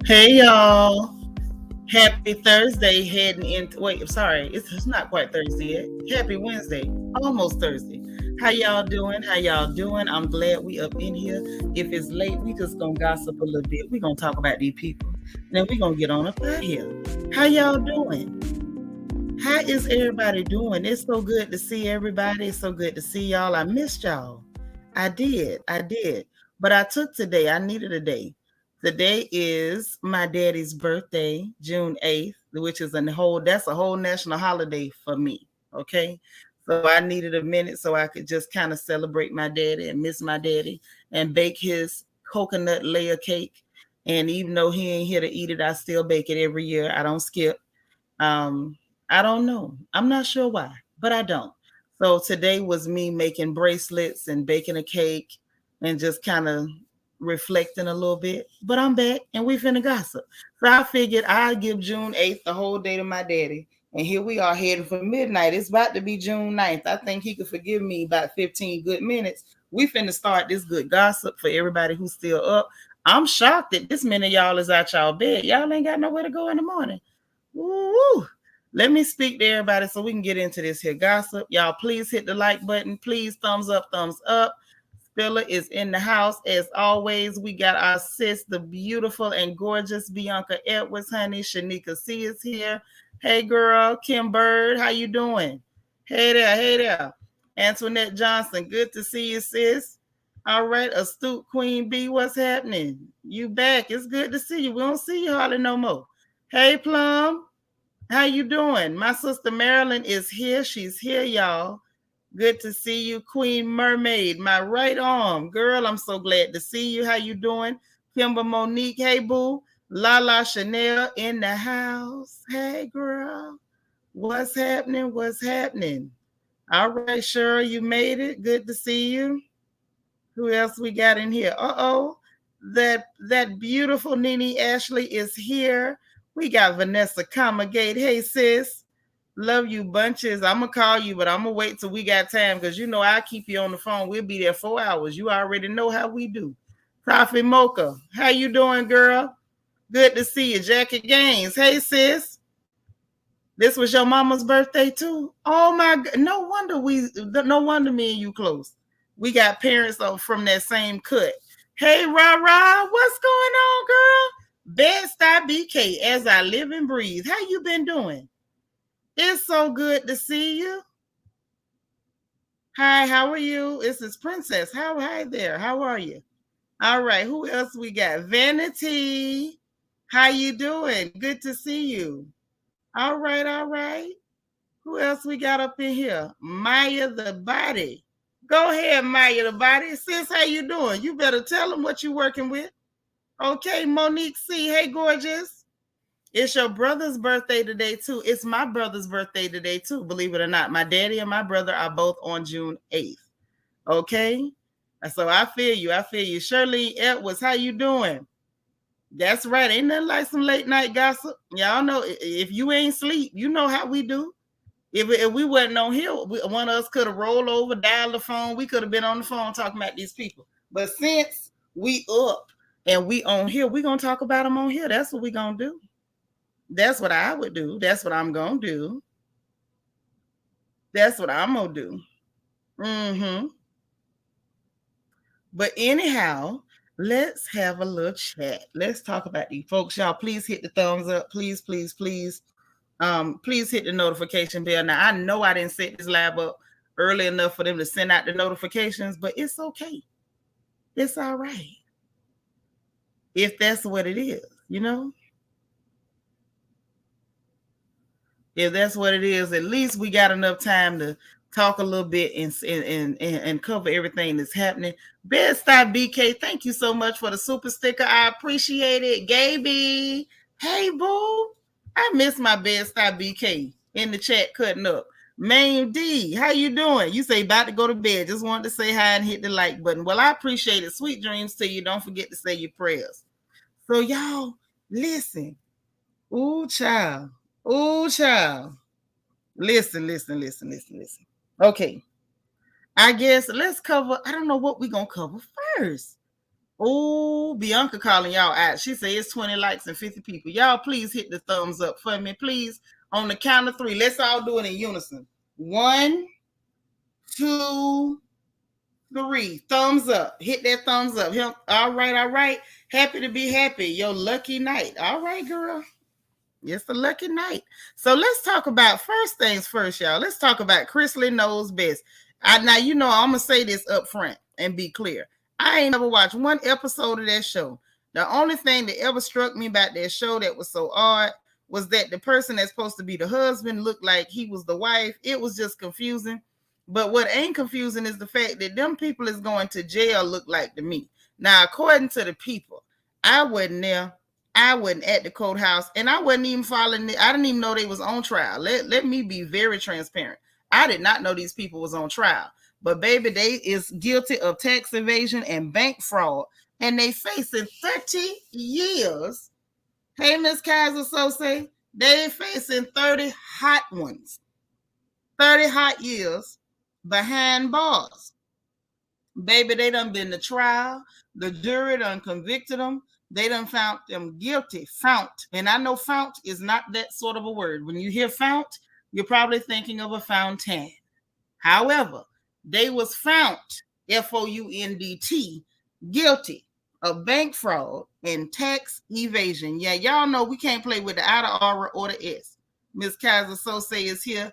Hey y'all. Happy Thursday heading into it's not quite Thursday yet. Happy Wednesday. Almost Thursday. How y'all doing? How y'all doing? I'm glad we up in here. If it's late, we just gonna gossip a little bit. We gonna talk about these people. And then we gonna get on up out here. How y'all doing? How is everybody doing? It's so good to see everybody. It's so good to see y'all. I missed y'all. I did. I did. But I took today. I needed a day. Today is my daddy's birthday, June 8th, which is that's a whole national holiday for me. Okay. So I needed a minute so I could just kind of celebrate my daddy and miss my daddy and bake his coconut layer cake. And even though he ain't here to eat it, I still bake it every year. I don't skip. Um, I don't know. I'm not sure why, but I don't. So today was me making bracelets and baking a cake and just kind of reflecting a little bit. But I'm back and we finna gossip. So I figured I'd give June 8th the whole day to my daddy. And here we are heading for midnight. It's about to be June 9th. I think he could forgive me about 15 good minutes. We finna start this good gossip for everybody who's still up. I'm shocked that this many of y'all is out y'all bed. Y'all ain't got nowhere to go in the morning. Woo! Let me speak to everybody so we can get into this here gossip. Y'all, please hit the like button. Please thumbs up, thumbs up. Spiller is in the house. As always, we got our sis, the beautiful and gorgeous Bianca Edwards, honey. Shanika C is here. Hey, girl. Kim Bird, how you doing? Hey there, hey there. Antoinette Johnson, good to see you, sis. All right, astute Queen B, what's happening? You back. It's good to see you. We don't see you hardly no more. Hey, Plum. How you doing? My sister Marilyn is here. She's here, y'all. Good to see you, Queen Mermaid, my right arm. Girl, I'm so glad to see you. How you doing? Kimber Monique, hey, boo. Lala Chanel in the house. Hey, girl. What's happening? What's happening? All right, Cheryl, you made it. Good to see you. Who else we got in here? Uh-oh. That beautiful Nene Ashley is here. We got Vanessa Comagate. Hey, sis. Love you bunches. I'm going to call you, but I'm going to wait till we got time because you know I'll keep you on the phone. We'll be there 4 hours. You already know how we do. Coffee Mocha. How you doing, girl? Good to see you. Jackie Gaines. Hey, sis. This was your mama's birthday, too? Oh, my God. No wonder me and you close. We got parents from that same cut. Hey, Ra, what's going on, girl? Bed-Stuy BK, as I live and breathe. How you been doing? It's so good to see you. Hi, how are you? This is Princess. Hi there. How are you? All right, who else we got? Vanity. How you doing? Good to see you. All right, all right. Who else we got up in here? Maya the Body. Go ahead, Maya the Body. Sis, how you doing? You better tell them what you're working with. Okay, Monique C. Hey, gorgeous. It's your brother's birthday today, too. It's my brother's birthday today, too, believe it or not. My daddy and my brother are both on June 8th. Okay? So I feel you. I feel you. Shirley Edwards, how you doing? That's right. Ain't nothing like some late night gossip. Y'all know if you ain't sleep, you know how we do. If we wasn't on here, one of us could have rolled over, dialed the phone. We could have been on the phone talking about these people. But since we up and we on here, we going to talk about them on here. That's what we going to do. That's what I would do. That's what I'm going to do. That's what I'm going to do. Mm-hmm. But anyhow, let's have a little chat. Let's talk about these folks. Y'all, please hit the thumbs up. Please, please, please. Please hit the notification bell. Now, I know I didn't set this live up early enough for them to send out the notifications, but it's okay. It's all right. If that's what it is, you know? If that's what it is, at least we got enough time to talk a little bit and cover everything that's happening. Bed-Stuy BK, thank you so much for the super sticker. I appreciate it. Gaby, hey, boo. I miss my Bed-Stuy BK in the chat cutting up. Main D, how you doing? You say about to go to bed. Just wanted to say hi and hit the like button. Well, I appreciate it. Sweet dreams to you. Don't forget to say your prayers. So, y'all, listen. Ooh, child. Ooh, child. Listen. Okay. I guess let's cover, I don't know what we're going to cover first. Oh, Bianca calling y'all out. She said it's 20 likes and 50 people. Y'all please hit the thumbs up for me, please. On the count of 3. Let's all do it in unison. 1, 2, 3. Thumbs up. Hit that thumbs up. All right, all right. Happy to be happy. Your lucky night. All right, girl. It's the lucky night. So let's talk about first things first, y'all. Let's talk about Chrisley Knows Best. Now, you know, I'm going to say this up front and be clear. I ain't never watched one episode of that show. The only thing that ever struck me about that show that was so odd was that the person that's supposed to be the husband looked like he was the wife. It was just confusing. But what ain't confusing is the fact that them people is going to jail look like to me. Now, according to the people, I wasn't there. I wasn't at the courthouse, and I wasn't even following it. I didn't even know they was on trial. Let me be very transparent. I did not know these people was on trial. But baby, they is guilty of tax evasion and bank fraud, and they facing 30 years. Hey, Miss Kaiser, so say they facing 30 hot ones, 30 hot years behind bars. Baby, they done been to trial. The jury done convicted them. They done found them guilty. Found. And I know found is not that sort of a word. When you hear found, you're probably thinking of a fountain. However, they was found, F-O-U-N-D-T, guilty of bank fraud and tax evasion. Yeah, y'all know we can't play with the outer aura or the S. Miss Kaiser Sose is here.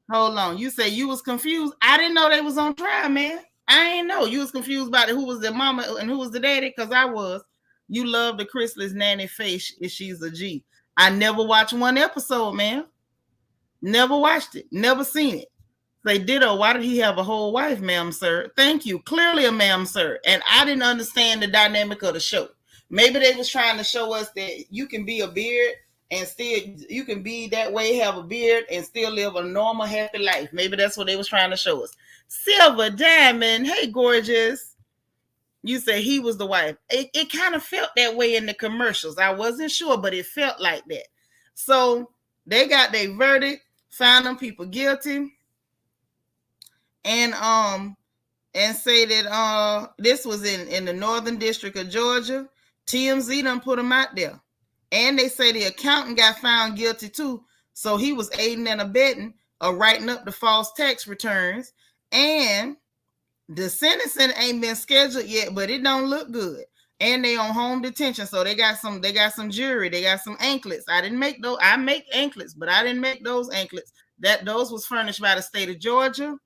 Hold on. You say you was confused? I didn't know they was on trial, man. I ain't know. You was confused about who was the mama and who was the daddy, because I was. You love the Chrisley's nanny face if she's a G. I never watched one episode, man. Never watched it. Never seen it. Say, ditto, why did he have a whole wife, ma'am, sir? Thank you. Clearly a ma'am, sir. And I didn't understand the dynamic of the show. Maybe they was trying to show us that you can be a beard and still, you can be that way, have a beard, and still live a normal, happy life. Maybe that's what they was trying to show us. Silver Diamond, hey, gorgeous. You say he was the wife. It kind of felt that way in the commercials. I wasn't sure, but it felt like that. So they got their verdict, found them people guilty, and say that this was in the Northern District of Georgia. TMZ done put them out there. And they say the accountant got found guilty too. So he was aiding and abetting or writing up the false tax returns. And the sentencing ain't been scheduled yet, but it don't look good. And they on home detention. So they got some jewelry, they got some anklets. I didn't make those. I make anklets, but I didn't make those anklets. Those was furnished by the state of Georgia.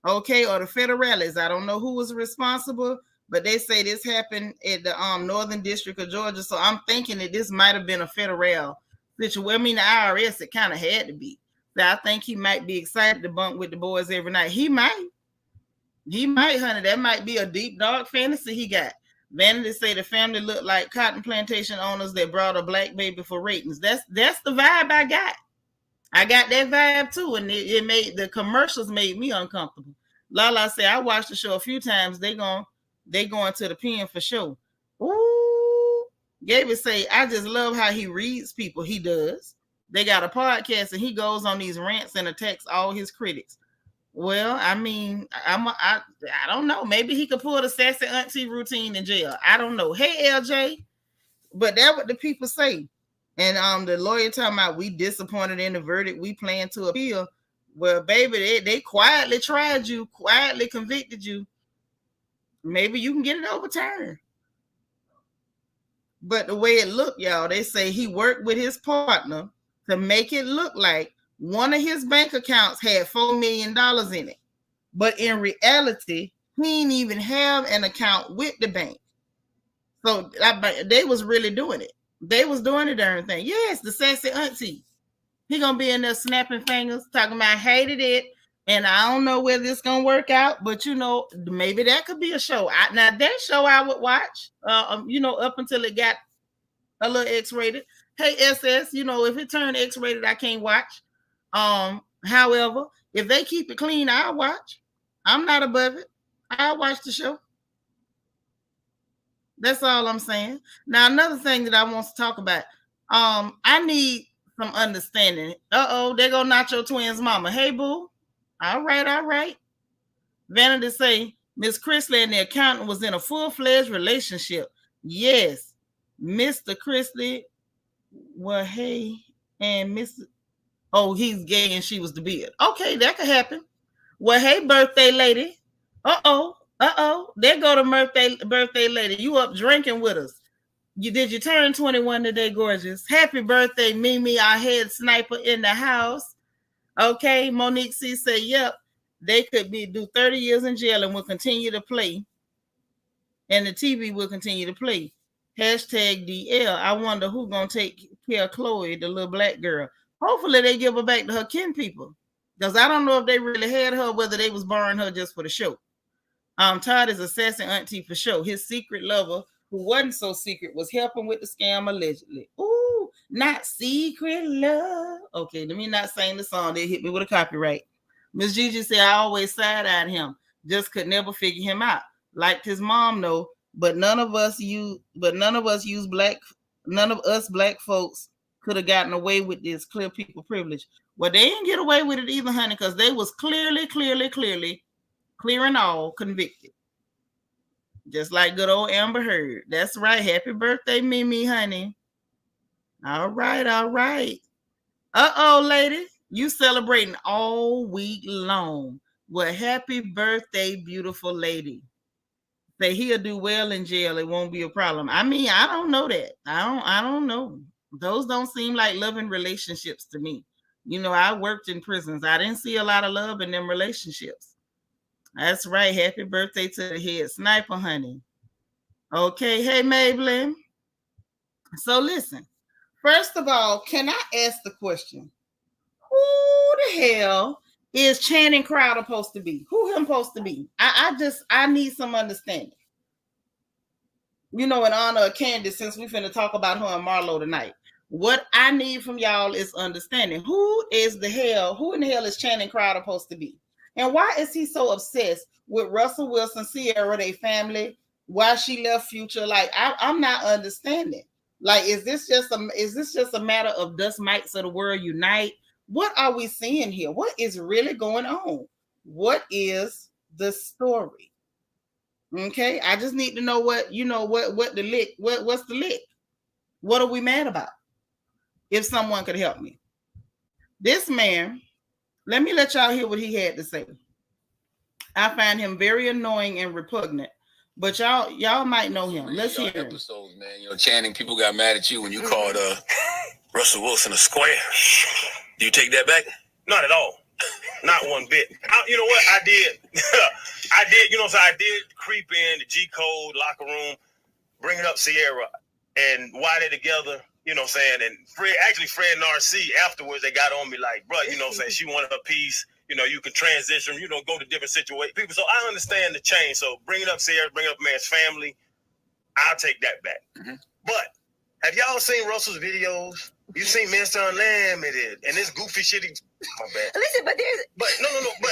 Okay, or the federales. I don't know who was responsible, but they say this happened at the Northern District of Georgia. So I'm thinking that this might have been a federal situation. I mean, the IRS, it kind of had to be. So I think he might be excited to bunk with the boys every night. He might, honey. That might be a deep, dark fantasy he got. Vanity say the family looked like cotton plantation owners that brought a black baby for ratings. That's the vibe I got. I got that vibe too, and it made the commercials made me uncomfortable. Lala said I watched the show a few times. They going to the pen for sure. Ooh, Gabriel say I just love how he reads people. He does. They got a podcast and he goes on these rants and attacks all his critics. Well, I mean, I don't know. Maybe he could pull the sassy auntie routine in jail. I don't know. Hey, LJ, but that's what the people say. And the lawyer talking about we disappointed in the verdict. We plan to appeal. Well, baby, they quietly tried you, quietly convicted you. Maybe you can get it overturned. But the way it looked, y'all, they say he worked with his partner to make it look like one of his bank accounts had $4 million in it. But in reality, he didn't even have an account with the bank. So they was really doing it. They was doing the darn thing. Yes, the sassy auntie. He gonna be in there snapping fingers, talking about hated it, and I don't know whether it's gonna work out. But you know, maybe that could be a show. Now that show I would watch. Up until it got a little X-rated. Hey SS, if it turned X-rated, I can't watch. However, if they keep it clean, I'll watch. I'm not above it. I'll watch the show. That's all I'm saying. Now, another thing that I want to talk about. I need some understanding. There go Nacho Twins mama. Hey, boo. All right. Vanity say, Miss Chrisley and the accountant was in a full-fledged relationship. Yes, Mr. Chrisley. Well, hey, and Miss. Oh, he's gay and she was the beard. Okay, that could happen. Well, hey, birthday lady. There go the birthday lady. You up drinking with us? Did you turn 21 today, gorgeous? Happy birthday, Mimi, our head sniper in the house. Okay, Monique C say, yep, they could do 30 years in jail and will continue to play. And the TV will continue to play. Hashtag DL. I wonder who's going to take care of Chloe, the little black girl. Hopefully they give her back to her kin people. Because I don't know if they really had her, whether they was borrowing her just for the show. Todd is assessing Auntie for show. His secret lover, who wasn't so secret, was helping with the scam allegedly. Ooh, not secret love. Okay, let me not sing the song. They hit me with a copyright. Miss Gigi said, I always side-eyed him. Just could never figure him out. Liked his mom, though, but none of us black folks could have gotten away with this clear people privilege. Well, they didn't get away with it either, honey, because they was clearly, clear and all convicted. Just like good old Amber Heard. That's right. Happy birthday, Mimi, honey. All right. Uh-oh, lady. You celebrating all week long. Well, happy birthday, beautiful lady. Say he'll do well in jail. It won't be a problem. I mean, I don't know that. I don't know. Those don't seem like loving relationships to me. You know, I worked in prisons. I didn't see a lot of love in them relationships. That's right. Happy birthday to the head sniper, honey. Okay. Hey, Maybelline. So listen. First of all, can I ask the question? Who the hell is Channing Crowder supposed to be? Who him supposed to be? I need some understanding. You know, in honor of Candy, since we finna talk about her and Marlo tonight. What I need from y'all is understanding. Who in the hell is Channing Crowder supposed to be? And why is he so obsessed with Russell Wilson, Sierra, their family? Why she left Future? Like, I'm not understanding. Like, is this just a matter of dust mites of the world unite? What are we seeing here? What is really going on? What is the story? Okay, I just need to know what's the lick? What's the lick? What are we mad about? If someone could help me. This man, let me let y'all hear what he had to say. I find him very annoying and repugnant, but y'all might know him. Let's hear him. Episodes, man. You know, Channing, people got mad at you when you called Russell Wilson a square. Do you take that back? Not at all. Not one bit. You know what? I did. I did creep in the G Code locker room, bringing up Sierra, and why they're together. You know what I'm saying? And Fred and RC afterwards, they got on me like, bro, you know what I'm saying? She wanted her piece. You know, you can transition, go to different situations. People, so I understand the change. So bringing up Sierra, bringing up man's family, I'll take that back. Mm-hmm. But have y'all seen Russell's videos? You seen Mr. Unlimited and this goofy shit. My bad. Listen, but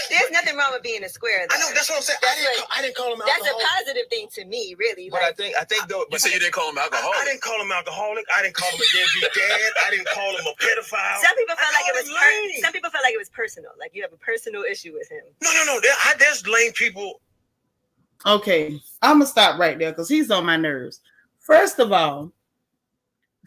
there's nothing wrong with being a square. Though. I know, that's what I'm saying. I didn't call him alcoholic. That's a positive thing to me, really. But I think though. You said you didn't call him alcoholic. I didn't call him alcoholic. I didn't call him a deadbeat dad. I didn't call him a pedophile. Some people felt like it was personal. Like you have a personal issue with him. No. There's lame people. Okay, I'm gonna stop right there because he's on my nerves. First of all,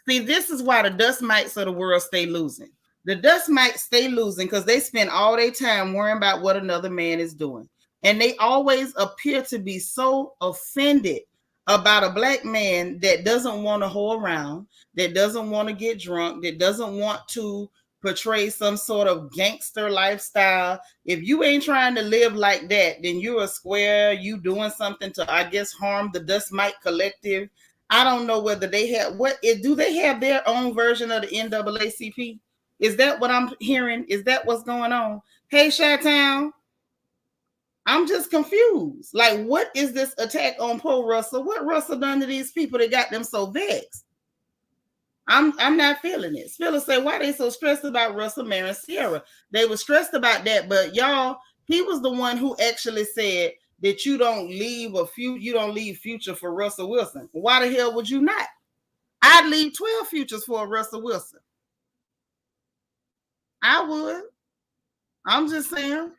see, this is why the dust mites of the world stay losing. The dust mites stay losing because they spend all their time worrying about what another man is doing. And they always appear to be so offended about a black man that doesn't want to hoe around, that doesn't want to get drunk, that doesn't want to portray some sort of gangster lifestyle. If you ain't trying to live like that, then you're a square. You doing something to, I guess, harm the dust mite collective. I don't know whether they have do they have their own version of the NAACP? Is that what I'm hearing? Is that what's going on? Hey, Chi-Town, I'm just confused. Like, what is this attack on poor Russell? What Russell done to these people that got them so vexed? I'm not feeling it. Phyllis say, why they so stressed about Russell marrying Sierra? They were stressed about that, but y'all, he was the one who actually said that you don't leave Future for Russell Wilson. Why the hell would you not? I'd leave 12 futures for a Russell Wilson. I would. I'm just saying.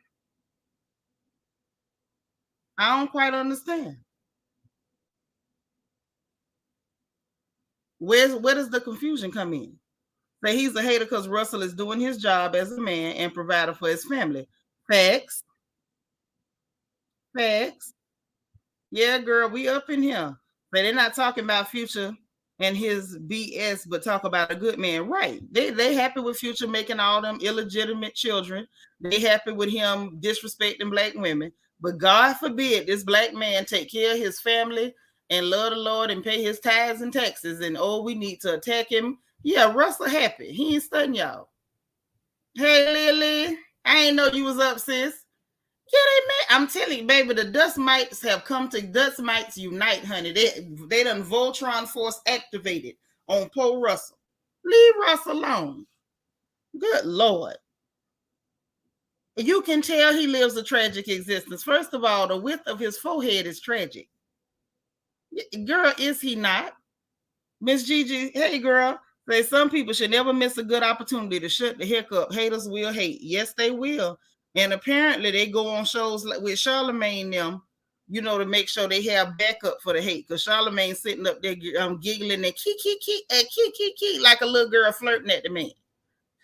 I don't quite understand. Where does the confusion come in? Say he's a hater because Russell is doing his job as a man and provider for his family. Facts. Facts. Yeah, girl, we up in here. But they're not talking about Future and his BS, but talk about a good man. Right. They happy with Future making all them illegitimate children. They happy with him disrespecting black women. But God forbid this black man take care of his family and love the Lord and pay his tithes and taxes. And oh, we need to attack him. Yeah, Russell happy. He ain't studying y'all. Hey, Lily. I ain't know you was up, sis. Yeah, they may. I'm telling you, baby, the dust mites have come to dust mites unite, honey. They done Voltron force activated on Poe Russell. Leave Russ alone. Good Lord. You can tell he lives a tragic existence. First of all, the width of his forehead is tragic. Girl, is he not? Miss Gigi, hey girl. Say some people should never miss a good opportunity to shut the heck up. Haters will hate. Yes, they will. And apparently they go on shows like with Charlemagne them, to make sure they have backup for the hate. Because Charlemagne sitting up there giggling and key, like a little girl flirting at the man.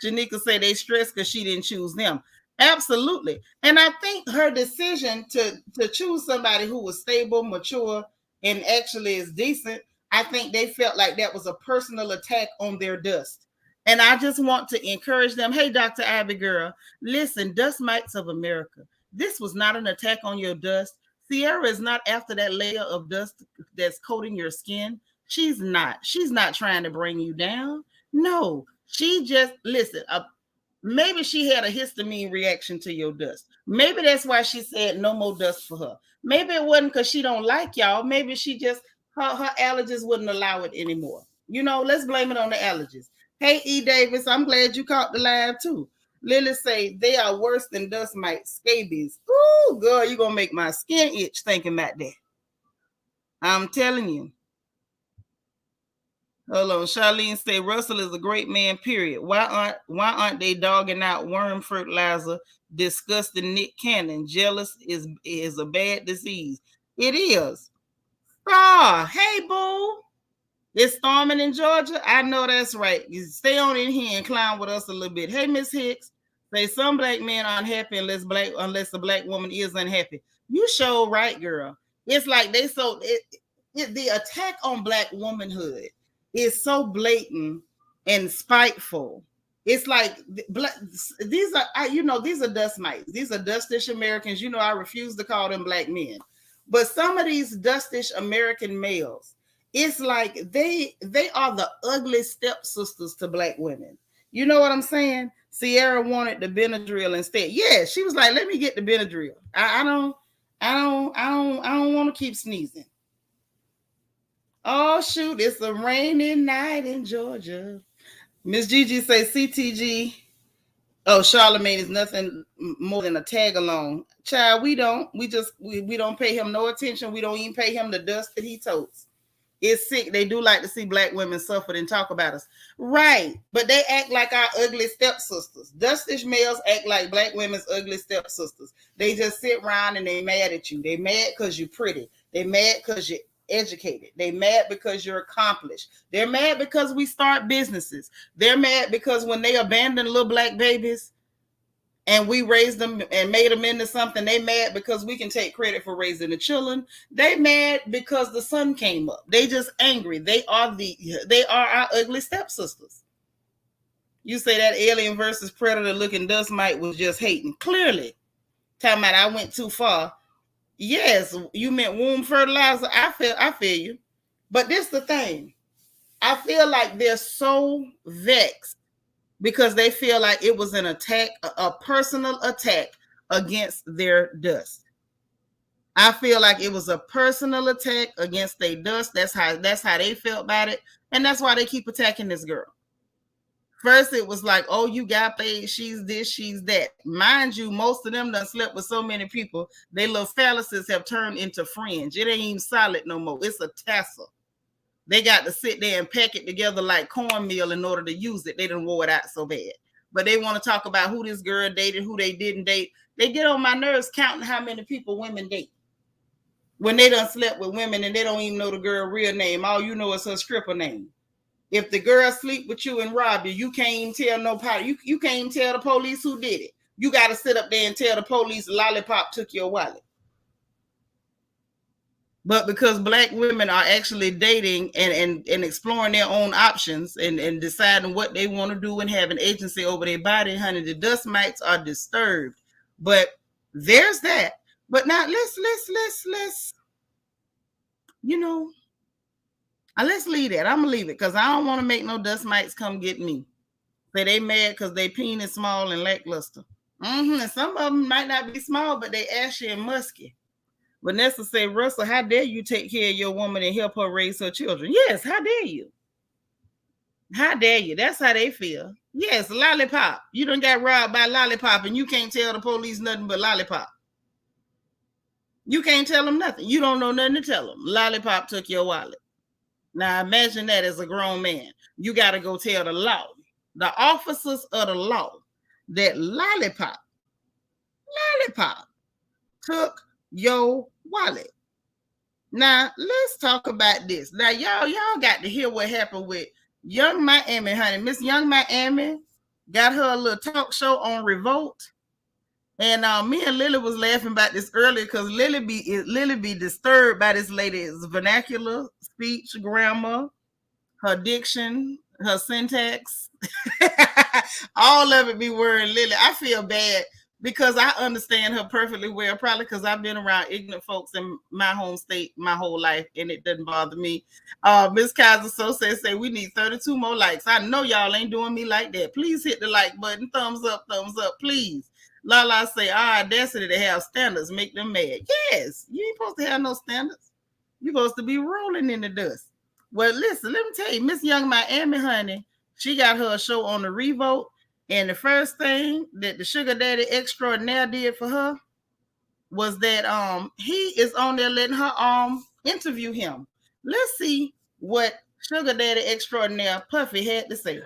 Janika say they stressed because she didn't choose them. Absolutely. And I think her decision to choose somebody who was stable, mature, and actually is decent, I think they felt like that was a personal attack on their dust. And I just want to encourage them. Hey, Dr. Abby girl, listen, dust mites of America. This was not an attack on your dust. Sierra is not after that layer of dust that's coating your skin. She's not. She's not trying to bring you down. No, she just, listen, maybe she had a histamine reaction to your dust. Maybe that's why she said no more dust for her. Maybe it wasn't because she don't like y'all. Maybe she just, her allergies wouldn't allow it anymore. Let's blame it on the allergies. Hey, E. Davis, I'm glad you caught the live too. Lily say they are worse than dust mites, scabies. Ooh, girl, you're going to make my skin itch thinking about that. I'm telling you. Hold on. Charlene say Russell is a great man, period. Why aren't they dogging out worm fertilizer, disgusting Nick Cannon? Jealous is a bad disease. It is. Hey, boo. It's storming in Georgia. I know that's right. You stay on in here and clown with us a little bit. Hey, Miss Hicks. Say some black men aren't happy unless a black woman is unhappy. You show right, girl. It's like the attack on black womanhood is so blatant and spiteful. It's like these are dust mites. These are dustish Americans. I refuse to call them black men. But some of these dustish American males, it's like they are the ugly stepsisters to black women. You know what I'm saying? Sierra wanted the Benadryl instead. Yeah, she was like, let me get the Benadryl. I don't want to keep sneezing. Oh, shoot, it's a rainy night in Georgia. Miss Gigi say CTG. Oh, Charlemagne is nothing more than a tag along. Child, we don't. We don't pay him no attention. We don't even pay him the dust that he totes. It's sick. They do like to see black women suffer and talk about us. Right. But they act like our ugly stepsisters. Dustish males act like black women's ugly stepsisters. They just sit around and they mad at you. They mad because you're pretty. They mad because you're educated. They mad because you're accomplished. They're mad because we start businesses. They're mad because when they abandon little black babies and we raised them and made them into something, they mad because we can take credit for raising the children. They mad because the sun came up. They just angry. They are our ugly stepsisters. You say that Alien versus Predator looking dust mite was just hating. Clearly. Talking about I went too far. Yes, you meant womb fertilizer. I feel you. But this the thing. I feel like they're so vexed because they feel like it was an attack, a personal attack against their dust. I feel like it was a personal attack against their dust. That's how they felt about it. And that's why they keep attacking this girl. First, it was like, oh, you got paid. She's this, she's that. Mind you, most of them done slept with so many people. Their little phalluses have turned into fringe. It ain't even solid no more. It's a tassel. They got to sit there and pack it together like cornmeal in order to use it. They done wore it out so bad. But they want to talk about who this girl dated, who they didn't date. They get on my nerves counting how many people women date. When they done slept with women and they don't even know the girl real name. All you know is her stripper name. If the girl sleep with you and rob you, you can't even tell nobody. You can't even tell the police who did it. You got to sit up there and tell the police Lollipop took your wallet. But because Black women are actually dating and exploring their own options and deciding what they want to do and having agency over their body, honey, the dust mites are disturbed. But there's that. But now let's let's leave that. I'm gonna leave it because I don't want to make no dust mites come get me. Say they mad because they penis small and lackluster. And some of them might not be small, but they ashy and musky. Vanessa say, Russell, how dare you take care of your woman and help her raise her children? Yes, how dare you? How dare you? That's how they feel. Yes, Lollipop. You done got robbed by Lollipop and you can't tell the police nothing but Lollipop. You can't tell them nothing. You don't know nothing to tell them. Lollipop took your wallet. Now imagine that as a grown man. You got to go tell the law, the officers of the law, that Lollipop took your wallet. Now let's talk about this. Now y'all got to hear what happened with Young Miami, honey. Miss Young Miami got her a little talk show on Revolt, and me and Lily was laughing about this earlier because Lily be disturbed by this lady's vernacular, speech, grammar, her diction, her syntax. All of it be worrying Lily. I feel bad because I understand her perfectly well, probably because I've been around ignorant folks in my home state my whole life, and it doesn't bother me. Miss Kaiser so say we need 32 more likes. I know y'all ain't doing me like that. Please hit the like button. Thumbs up, please. Lala say, our audacity to have standards make them mad. Yes, you ain't supposed to have no standards. You're supposed to be rolling in the dust. Well, listen, let me tell you, Miss Young Miami, honey, she got her a show on the Revolt. And the first thing that the sugar daddy extraordinaire did for her was that he is on there letting her interview him. Let's see what sugar daddy extraordinaire Puffy had to say.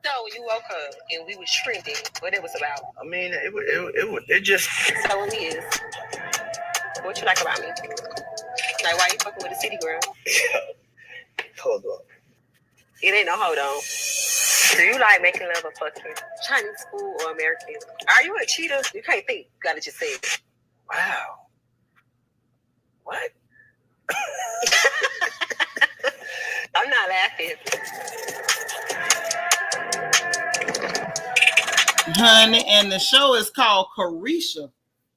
So you woke up and we was trending. What it was about? I mean, it just. So it is. What you like about me? Like, why you fucking with a city girl? Hold on. It ain't no hold on. Do you like making love or fucking? Chinese food or American? Are you a cheater? You can't think. You gotta just say it. Wow. What? I'm not laughing. Honey, and the show is called Carisha.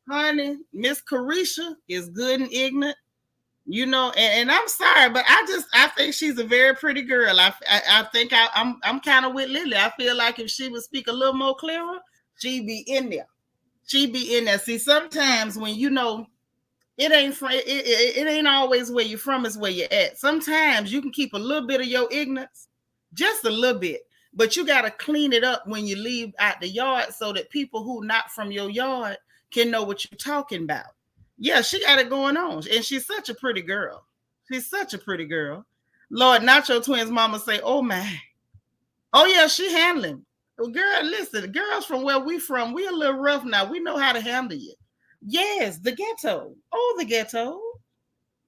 Honey, Miss Carisha is good and ignorant. You know, and I'm sorry, but I think she's a very pretty girl. I think I'm kind of with Lily. I feel like if she would speak a little more clearer, she'd be in there. She'd be in there. See, sometimes when you know it ain't always where you're from, is where you're at. Sometimes you can keep a little bit of your ignorance, just a little bit, but you got to clean it up when you leave out the yard so that people who not from your yard can know what you're talking about. Yeah, she got it going on. And she's such a pretty girl. She's such a pretty girl. Lord, Nacho Twins mama say, oh, my. Oh, yeah, she handling. Well, girl, listen, girls from where we from, we a little rough now. We know how to handle you. Yes, the ghetto. Oh, the ghetto.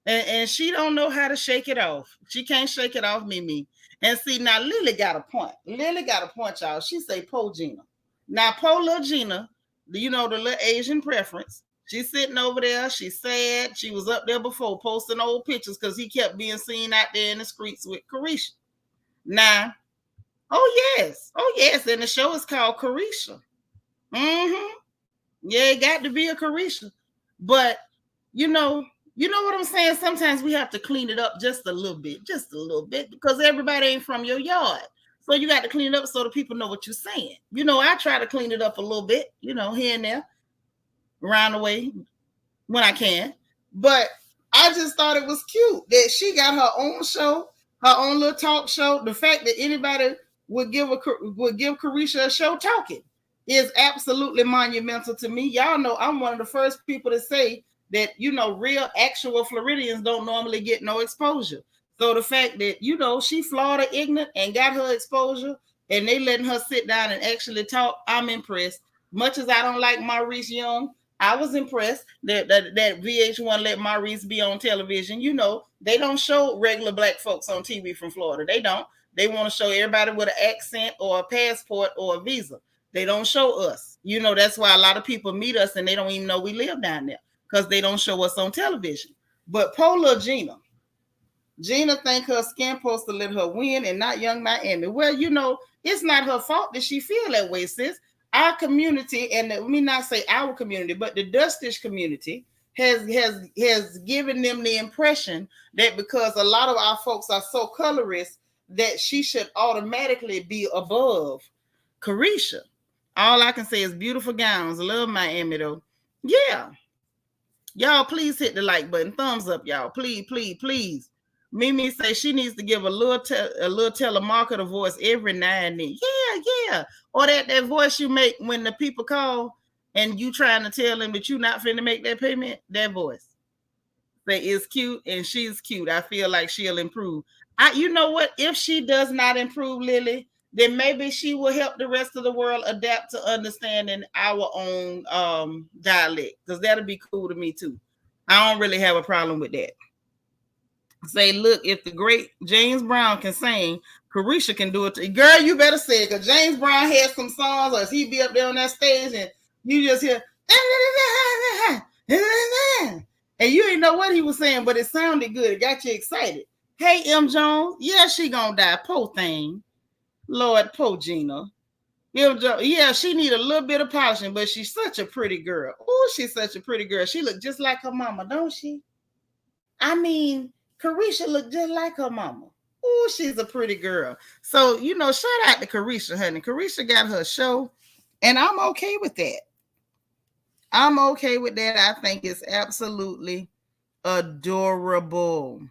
And she don't know how to shake it off. She can't shake it off, Mimi. And see, now Lily got a point. Lily got a point, y'all. She say, Po Gina. Now, Po little Gina, you know, the little Asian preference. She's sitting over there. She's sad. She was up there before posting old pictures because he kept being seen out there in the streets with Carisha. Now, oh, yes. And the show is called Carisha. Yeah, it got to be a Carisha. But, you know what I'm saying? Sometimes we have to clean it up just a little bit, because everybody ain't from your yard. So you got to clean it up so the people know what you're saying. You know, I try to clean it up a little bit, you know, here and there. Around the way when I can, but I just thought it was cute that she got her own show, her own little talk show. The fact that anybody would give Carisha a show talking is absolutely monumental to me. Y'all know I'm one of the first people to say that, you know, real actual Floridians don't normally get no exposure. So the fact that, you know, she Florida ignorant and got her exposure and they letting her sit down and actually talk, I'm impressed. Much as I don't like Maurice Young, I was impressed that VH1 let Maurice be on television. You know, they don't show regular black folks on TV from Florida. They don't. They want to show everybody with an accent or a passport or a visa. They don't show us. You know, that's why a lot of people meet us and they don't even know we live down there because they don't show us on television. But poor little Gina think her skin supposed to let her win and not Young Miami. Well, you know, it's not her fault that she feel that way, sis. Our community, and let me not say our community, but the Dustish community has given them the impression that because a lot of our folks are so colorist that she should automatically be above Carisha. All I can say is beautiful gowns. Love Miami though. Yeah. Y'all please hit the like button. Thumbs up, y'all. Please, please, please. Mimi say she needs to give a little telemarketer voice every now and then. Yeah. Or that voice you make when the people call and you trying to tell them that you not finna make that payment. That voice. Say is cute and she's cute. I feel like she'll improve. You know what? If she does not improve, Lily, then maybe she will help the rest of the world adapt to understanding our own dialect. Because that'll be cool to me too. I don't really have a problem with that. Say, look, if the great James Brown can sing, Carisha can do it too. Girl, you better say it, because James Brown has some songs, or he be up there on that stage and you just hear, and you didn't know what he was saying, but it sounded good. It got you excited. Hey, M. Jones, yeah, she gonna die. Poor thing. Lord, poor Gina. Yeah, she need a little bit of polishing, but she's such a pretty girl. Oh, she's such a pretty girl. She look just like her mama, don't she? I mean, Carisha look just like her mama. Oh, she's a pretty girl. So, you know, shout out to Carisha, honey. Carisha got her show, and I'm okay with that. I'm okay with that. I think it's absolutely adorable.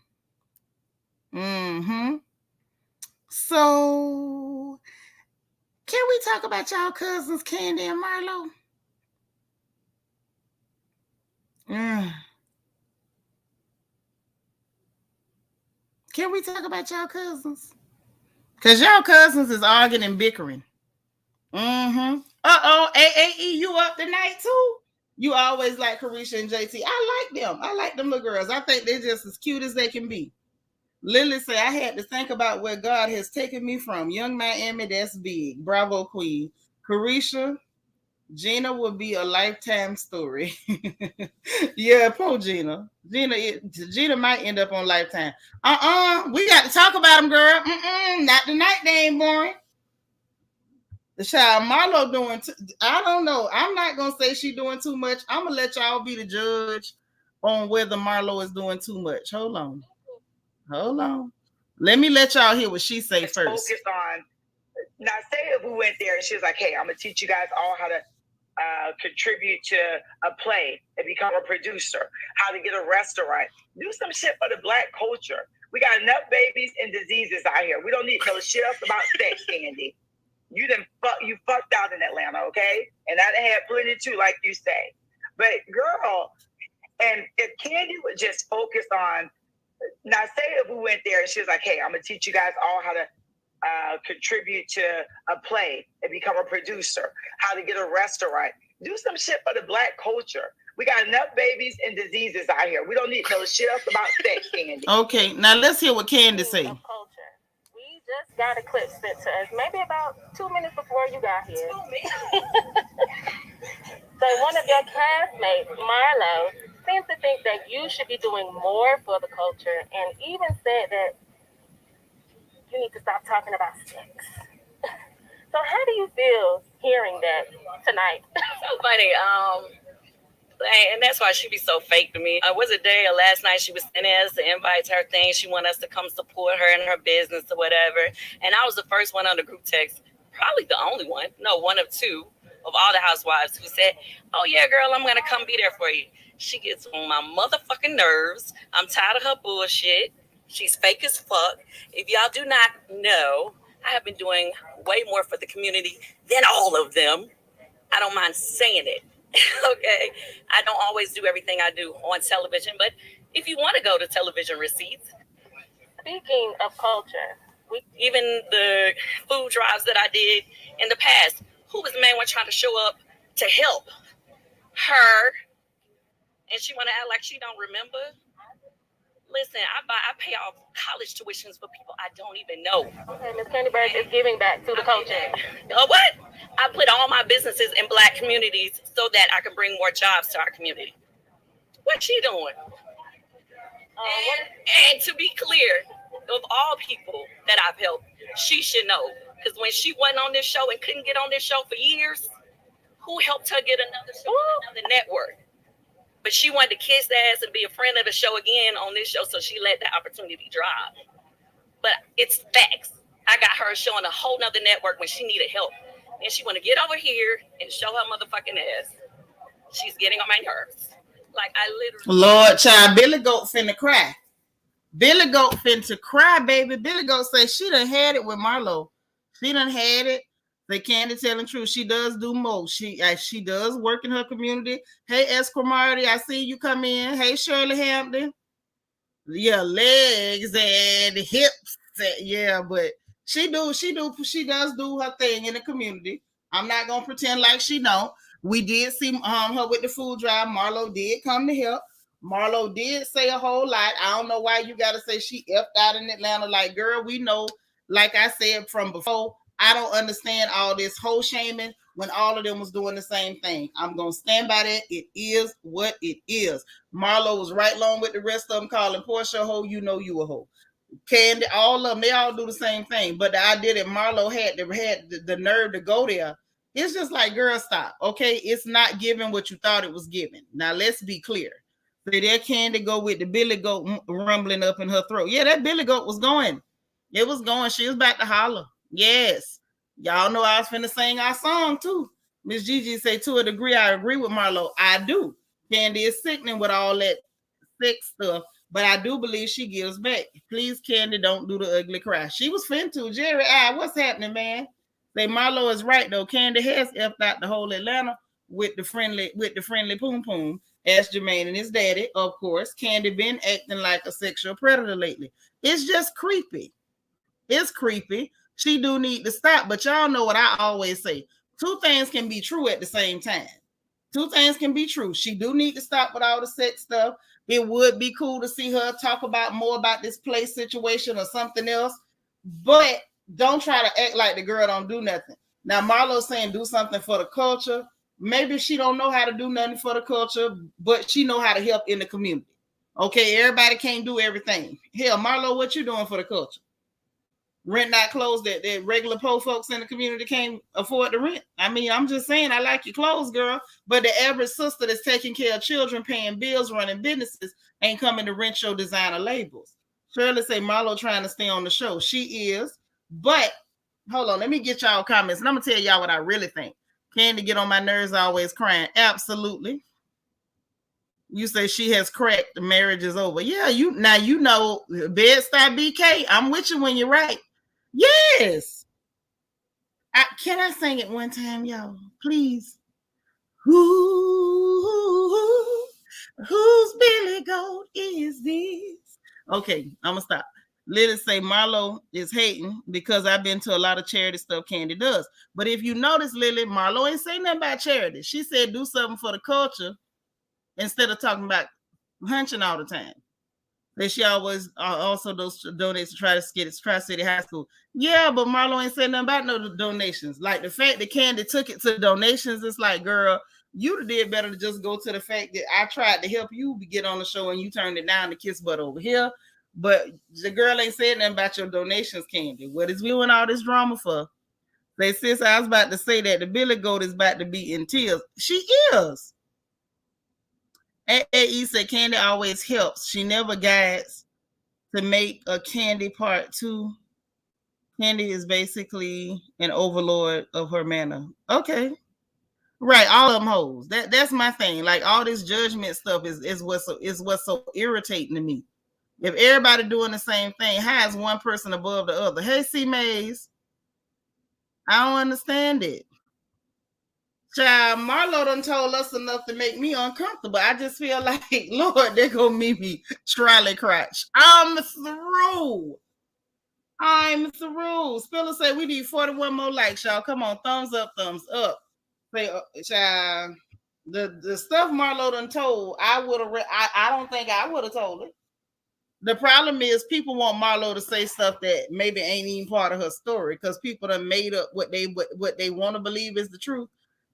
So, can we talk about y'all cousins, Kandi and Marlo? Can we talk about y'all cousins? Because y'all cousins is arguing and bickering. AAE, you up tonight too? You always like Carisha and JT. I like them. I like them little girls. I think they're just as cute as they can be. Lily say, I had to think about where God has taken me from. Young Miami, that's big. Bravo, Queen. Carisha, Gina will be a lifetime story. Yeah, poor Gina. Gina might end up on Lifetime. We got to talk about them, girl. Not tonight, they ain't boring. The child Marlo doing, I don't know. I'm not going to say she doing too much. I'm going to let y'all be the judge on whether Marlo is doing too much. Hold on. Let me let y'all hear what she say first. Focus on, now say if we went there and she was like, hey, I'm going to teach you guys all how to contribute to a play and become a producer, how to get a restaurant, do some shit for the Black culture. We got enough babies and diseases out here. We don't need to know shit else about sex, Kandi. You fucked out in Atlanta, okay? And I had plenty too, like you say. But girl, and if Kandi would just focus on, now say if we went there and she was like, hey, I'm gonna teach you guys all how to contribute to a play and become a producer, how to get a restaurant, do some shit for the Black culture. We got enough babies and diseases out here. We don't need to know shit else about sex, Kandi. Okay, now let's hear what Kandi say. Culture. We just got a clip sent to us maybe about 2 minutes before you got here. So one of your classmates, Marlo, seems to think that you should be doing more for the culture, and even said that you need to stop talking about sex. So how do you feel hearing that tonight? So funny. And that's why she be so fake to me. Was it day or last night she was sending us the invites, her thing. She wanted us to come support her in her business or whatever. And I was the first one on the group text, probably the only one. No, one of two of all the housewives who said, oh yeah, girl, I'm going to come be there for you. She gets on my motherfucking nerves. I'm tired of her bullshit. She's fake as fuck. If y'all do not know, I have been doing way more for the community than all of them. I don't mind saying it. Okay. I don't always do everything I do on television, but if you want to go to television receipts. Speaking of culture, even the food drives that I did in the past, who was the main one trying to show up to help? her, and she want to act like she don't remember. Listen, I pay off college tuitions for people I don't even know. Okay, Miss Candy Bird is giving back to the culture. What? I put all my businesses in Black communities so that I can bring more jobs to our community. What's she doing? And to be clear, of all people that I've helped, she should know. Because when she wasn't on this show and couldn't get on this show for years, who helped her get another show on another network? But she wanted to kiss ass and be a friend of the show again on this show, so she let the opportunity drop. But it's facts. I got her showing a whole nother network when she needed help. And she want to get over here and show her motherfucking ass. She's getting on my nerves. Like, I literally... Lord, child, Billy Goat finna cry. Billy Goat finna cry, baby. Billy Goat say she done had it with Marlo. She done had it. They can't tell the truth. She does do more. She does work in her community. Hey, Esquimati, I see you come in. Hey, Shirley Hampton. Yeah, legs and hips. Yeah, but she does do her thing in the community. I'm not gonna pretend like she don't. We did see her with the food drive. Marlo did come to help. Marlo did say a whole lot. I don't know why you gotta say she effed out in Atlanta. Like, girl, we know, like I said from before, I don't understand all this whole shaming when all of them was doing the same thing. I'm going to stand by that. It is what it is. Marlo was right along with the rest of them calling Porch a hoe. You know you a hoe. Kandi, all of them, they all do the same thing. But the idea that Marlo had the nerve to go there, it's just like, girl, stop. Okay, it's not giving what you thought it was giving. Now, let's be clear. So there Kandi go with the Billy Goat rumbling up in her throat. Yeah, that Billy Goat was going. It was going. She was about to holler. Yes. Y'all know I was finna sing our song too. Miss Gigi say, to a degree, I agree with Marlo. I do. Kandi is sickening with all that sex stuff, but I do believe she gives back. Please, Kandi, don't do the ugly cry. She was finna. Jerry, what's happening, man? Say Marlo is right though. Kandi has effed out the whole Atlanta with the friendly poom poom. Ask Jermaine and his daddy, of course. Kandi been acting like a sexual predator lately. It's just creepy. It's creepy. She do need to stop, but y'all know what I always say. Two things can be true at the same time. Two things can be true. She do need to stop with all the sex stuff. It would be cool to see her talk about more about this play situation or something else, but don't try to act like the girl don't do nothing. Now, Marlo's saying do something for the culture. Maybe she don't know how to do nothing for the culture, but she know how to help in the community. Okay, everybody can't do everything. Hell, Marlo, what you doing for the culture? Rent not clothes that regular poor folks in the community can't afford to rent. I mean, I'm just saying, I like your clothes, girl, but the average sister that's taking care of children, paying bills, running businesses, ain't coming to rent your designer labels. Shirley say Marlo trying to stay on the show. She is, but hold on, let me get y'all comments, and I'm gonna tell y'all what I really think. Kandi get on my nerves, always crying. Absolutely. You say she has cracked, the marriage is over. Yeah, you know, Bed-Stuy BK, I'm with you when you're right. Yes. Can I sing it one time, y'all? Please. Whose Billy Goat is this? Okay, I'm gonna stop. Lily say Marlo is hating because I've been to a lot of charity stuff Kandi does. But if you notice, Lily, Marlo ain't saying nothing about charity. She said do something for the culture instead of talking about hunching all the time. That she always also donates to try to get it Tri-City High School. Yeah, but Marlo ain't saying nothing about no donations. Like the fact that Kandi took it to donations, it's like, girl, you did better to just go to the fact that I tried to help you get on the show and you turned it down to kiss butt over here. But the girl ain't saying nothing about your donations, Kandi. What is we doing all this drama for? They sis, I was about to say that the Billy Goat is about to be in tears. She is. AAE said Kandi always helps. She never guides to make a Kandi part 2. Kandi is basically an overlord of her manner. Okay. Right, all of them hoes. That's my thing. Like all this judgment stuff is what's so irritating to me. If everybody doing the same thing, how is one person above the other? Hey, C Mays. I don't understand it. Child, Marlo done told us enough to make me uncomfortable. I just feel like, Lord, they're going to meet me trolley crotch. I'm through. Spiller said we need 41 more likes, y'all. Come on, thumbs up, thumbs up. Say, child, The stuff Marlo done told, I would have. I don't think I would have told it. The problem is people want Marlo to say stuff that maybe ain't even part of her story because people done made up what they want to believe is the truth,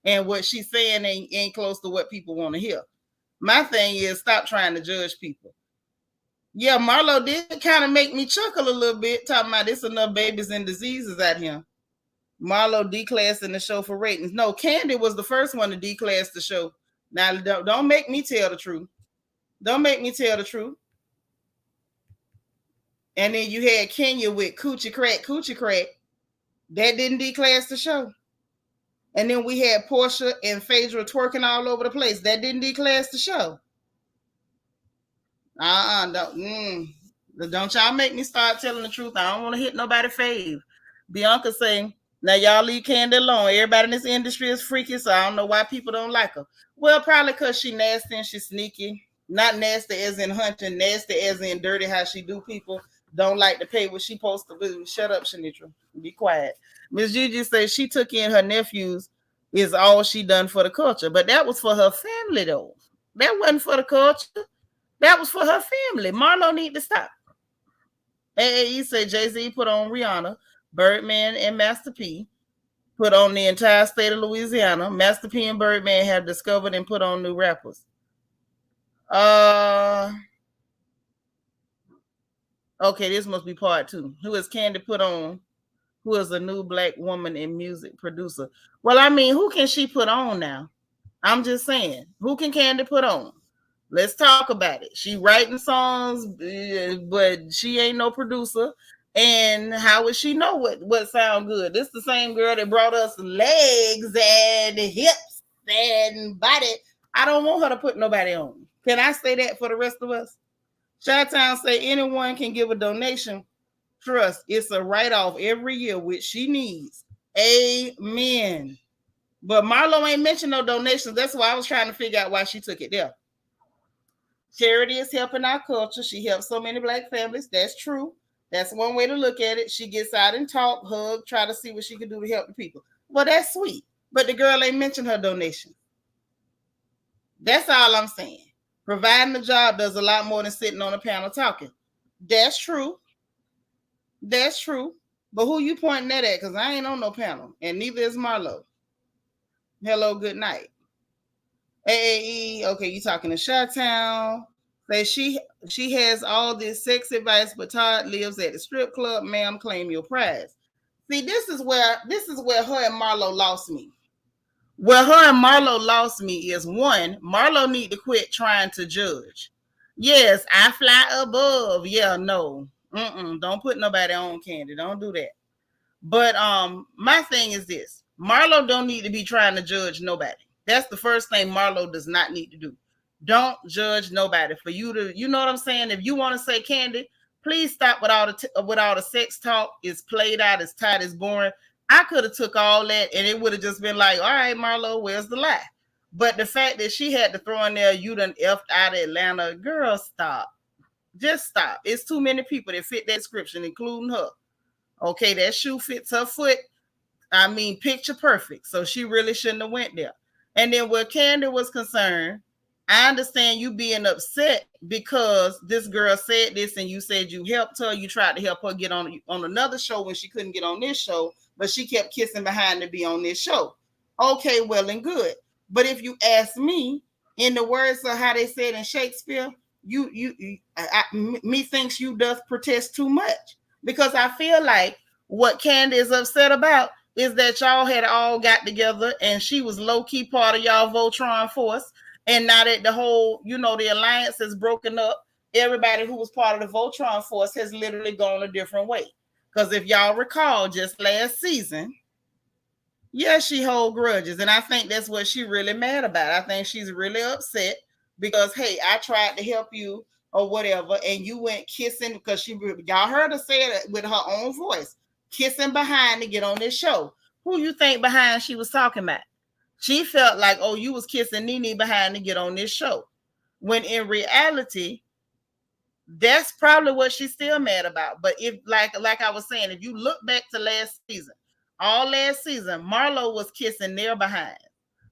and what she's saying ain't close to what people want to hear. My thing is stop trying to judge people. Yeah, Marlo did kind of make me chuckle a little bit, talking about this enough babies and diseases out here. Marlo declassing the show for ratings. No, Kandi was the first one to declass the show. Now, don't make me tell the truth. Don't make me tell the truth. And then you had Kenya with Coochie Crack. That didn't declass the show. And then we had Portia and Phaedra twerking all over the place. That didn't declass the show. Don't y'all make me start telling the truth. I don't want to hit nobody fave. Bianca saying, now y'all leave Kandi alone. Everybody in this industry is freaky, so I don't know why people don't like her. Well, probably because she nasty and she sneaky. Not nasty as in hunting, nasty as in dirty how she do people. Don't like to pay what she supposed to do. Shut up, Seanitra. Be quiet. Miss Gigi says she took in her nephews is all she done for the culture. But that was for her family, though. That wasn't for the culture. That was for her family. Marlo need to stop. AAE said Jay-Z put on Rihanna, Birdman, and Master P. Put on the entire state of Louisiana. Master P and Birdman have discovered and put on new rappers. Okay, this must be part 2. Who is Kandi put on? Who is a new black woman in music producer? Well, I mean, who can she put on now? I'm just saying. Who can Kandi put on? Let's talk about it. She writing songs, but she ain't no producer. And how would she know what sound good? This the same girl that brought us legs and hips and body. I don't want her to put nobody on. Can I say that for the rest of us? Chi-Town say anyone can give a donation. Trust, it's a write-off every year, which she needs. Amen. But Marlo ain't mentioned no donations. That's why I was trying to figure out why she took it there. Charity is helping our culture. She helps so many black families. That's true. That's one way to look at it. She gets out and talk, hug, try to see what she can do to help the people. Well, that's sweet. But the girl ain't mentioned her donation. That's all I'm saying. Providing the job does a lot more than sitting on a panel talking. That's true. That's true. But who you pointing that at? Because I ain't on no panel. And neither is Marlo. Hello, good night. AAE, okay, you talking to Chi-Town. Say she has all this sex advice, but Todd lives at the strip club. Ma'am, claim your prize. See, this is where her and Marlo lost me. Where her and Marlo lost me is one, Marlo need to quit trying to judge. Yes, I fly above. Yeah, no. Don't put nobody on, Kandi. Don't do that. But my thing is this. Marlo don't need to be trying to judge nobody. That's the first thing Marlo does not need to do. Don't judge nobody. For you to, you know what I'm saying? If you want to say Kandi, please stop with all the sex talk. It's played out, it's tight, it's boring. I could have took all that and it would have just been like, all right, Marlo, where's the lie? But the fact that she had to throw in there, you done effed out of Atlanta, girl, stop. Just stop. It's too many people that fit that description, including her. Okay, that shoe fits her foot. I mean, picture perfect. So she really shouldn't have went there. And then where Kandi was concerned, I understand you being upset because this girl said this and you said you helped her. You tried to help her get on another show when she couldn't get on this show, but she kept kissing behind to be on this show. Okay, well and good. But if you ask me, in the words of how they said in Shakespeare, me thinks you doth protest too much. Because I feel like what Kandi is upset about is that y'all had all got together and she was low-key part of y'all Voltron force. And now that the whole, the alliance is broken up, everybody who was part of the Voltron force has literally gone a different way. Because if y'all recall, just last season, she hold grudges. And I think that's what she's really mad about. I think she's really upset because, hey, I tried to help you or whatever, and you went kissing because y'all heard her say it with her own voice, kissing behind to get on this show. Who you think behind she was talking about? She felt like, oh, you was kissing Nene behind to get on this show. When in reality, that's probably what she's still mad about. But if, like I was saying, if you look back to last season, all last season, Marlo was kissing their behind.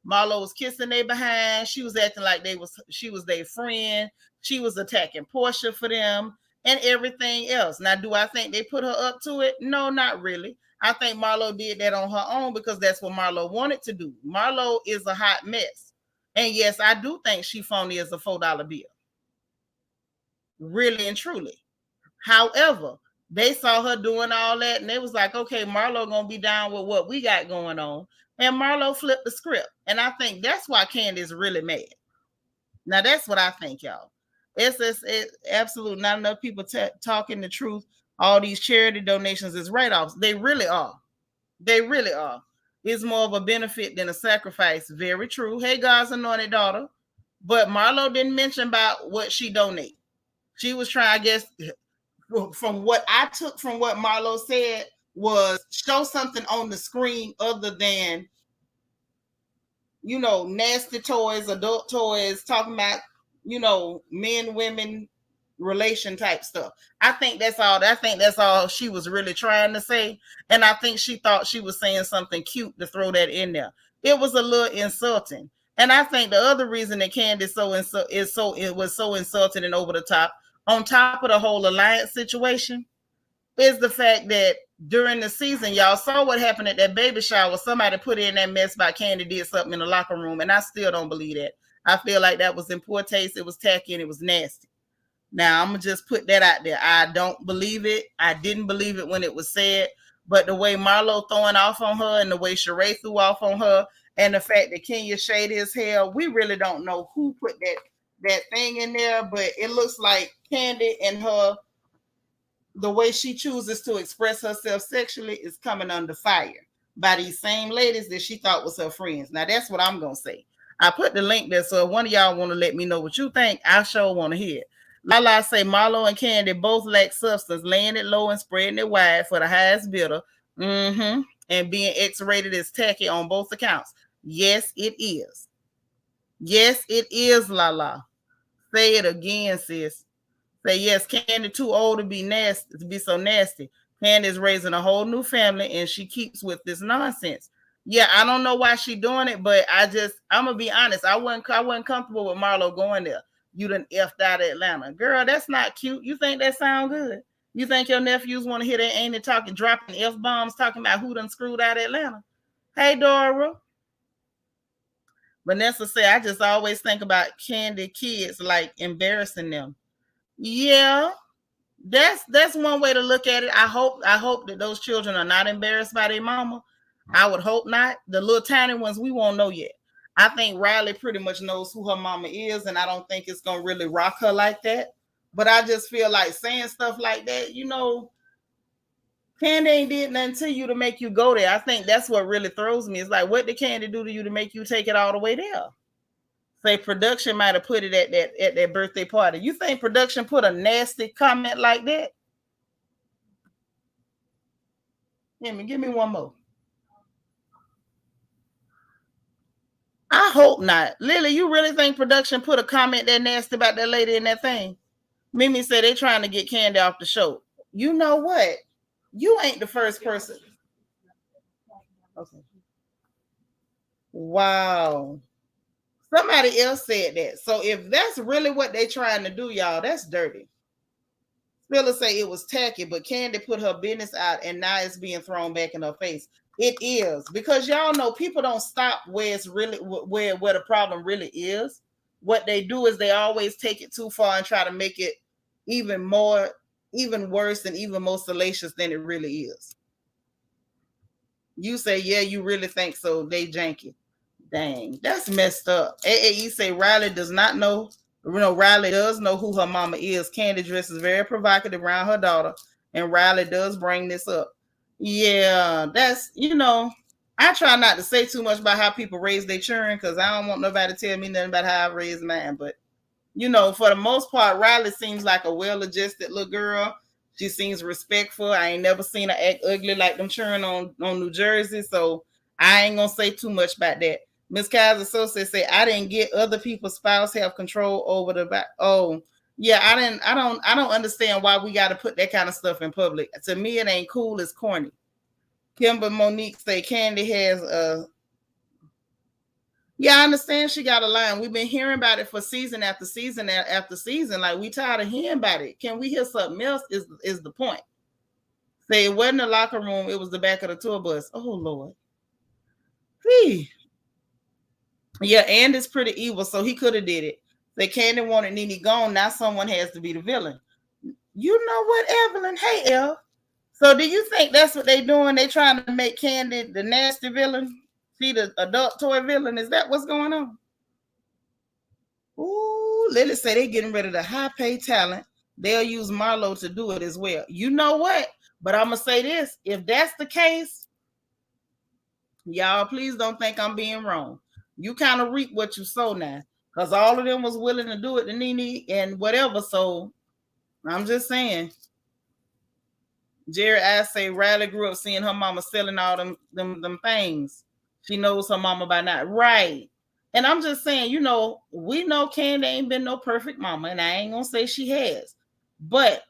Marlo was kissing their behind. She was acting like she was their friend. She was attacking Portia for them and everything else. Now, do I think they put her up to it? No, not really. I think Marlo did that on her own because that's what Marlo wanted to do. Marlo is a hot mess. And yes, I do think she phony as a $4 bill. Really and truly. However, they saw her doing all that and they was like, okay, Marlo gonna be down with what we got going on. And Marlo flipped the script. And I think that's why Kandi is really mad. Now, that's what I think, y'all. It's absolute not enough people talking the truth. All these charity donations is write-offs. They really are. They really are. It's more of a benefit than a sacrifice. Very true. Hey, God's anointed daughter. But Marlo didn't mention about what she donated. She was trying, I guess, from what I took from what Marlo said, was show something on the screen other than, you know, nasty toys, adult toys, talking about, you know, men, women, relation type stuff. I think that's all. I think that's all she was really trying to say. And I think she thought she was saying something cute to throw that in there. It was a little insulting. And I think the other reason that Kandi it was so insulting and over the top, on top of the whole alliance situation, is the fact that during the season, y'all saw what happened at that baby shower. Somebody put in that mess by Kandi did something in the locker room, and I still don't believe that. I feel like that was in poor taste. It was tacky and it was nasty. Now, I'm going to just put that out there. I don't believe it. I didn't believe it when it was said. But the way Marlo throwing off on her and the way Sheree threw off on her and the fact that Kenya shaded his hair, we really don't know who put that thing in there. But it looks like Kandi and her, the way she chooses to express herself sexually is coming under fire by these same ladies that she thought was her friends. Now, that's what I'm going to say. I put the link there, so if one of y'all want to let me know what you think, I sure want to hear it. Lala say Marlo and Kandi both lack substance, laying it low and spreading it wide for the highest bidder, and being X-rated is tacky on both accounts. Yes, it is. Yes, it is, Lala. Say it again, sis. Say yes, Kandi too old to be nasty, to be so nasty. Kandi is raising a whole new family, and she keeps with this nonsense. Yeah, I don't know why she doing it, but I'm gonna be honest. I wasn't comfortable with Marlo going there. You done effed out of Atlanta. Girl, that's not cute. You think that sound good? You think your nephews want to hear that ain't talking, dropping F-bombs, talking about who done screwed out of Atlanta? Hey, Dora. Vanessa say, I just always think about Kandi kids, like embarrassing them. Yeah, that's one way to look at it. I hope that those children are not embarrassed by their mama. I would hope not. The little tiny ones, we won't know yet. I think Riley pretty much knows who her mama is, and I don't think it's going to really rock her like that. But I just feel like saying stuff like that, you know, Kandi ain't did nothing to you to make you go there. I think that's what really throws me. It's like, what did Kandi do to you to make you take it all the way there? Say production might have put it at that birthday party. You think production put a nasty comment like that? Give me one more. I hope not. Lily, you really think production put a comment that nasty about that lady in that thing? Mimi said they trying to get Kandi off the show. You know what? You ain't the first person. Okay. Wow. Somebody else said that. So if that's really what they trying to do, y'all, that's dirty. Spiller say it was tacky, but Kandi put her business out and now it's being thrown back in her face. It is, because y'all know people don't stop where it's really where the problem really is. What they do is they always take it too far and try to make it even worse and even more salacious than it really is. You say, yeah, you really think so? They janky. Dang, that's messed up. AAE say Riley does not know. You know, Riley does know who her mama is. Kandi dresses very provocative around her daughter, and Riley does bring this up. Yeah, that's, you know, I try not to say too much about how people raise their children because I don't want nobody to tell me nothing about how I raised mine. But, you know, for the most part, Riley seems like a well-adjusted little girl. She seems respectful. I ain't never seen her act ugly like them children on New Jersey, so I ain't gonna say too much about that. Miss Kaiser Sosa say, I didn't get other people's spouse have control over the back. Oh, yeah, I don't understand why we got to put that kind of stuff in public. To me, it ain't cool. It's corny. Kimber Monique say Kandi has Yeah, I understand she got a line. We've been hearing about it for season after season after season. Like, we tired of hearing about it. Can we hear something else? Is the point. Say it wasn't the locker room, it was the back of the tour bus. Oh, Lord. Yeah, and it's pretty evil, so he could have did it. Say Kandi wanted Nene gone. Now someone has to be the villain. You know what, Evelyn? Hey, El. So do you think that's what they doing? They trying to make Kandi the nasty villain? See, the adult toy villain? Is that what's going on? Ooh, Lily say they getting rid of the high-paid talent. They'll use Marlo to do it as well. You know what? But I'm going to say this. If that's the case, y'all, please don't think I'm being wrong. You kind of reap what you sow now. Because all of them was willing to do it to Nene and whatever. So I'm just saying. Jerry, I say Riley grew up seeing her mama selling all them things. She knows her mama by now. Right. And I'm just saying, you know, we know Kandi ain't been no perfect mama, and I ain't gonna say she has. But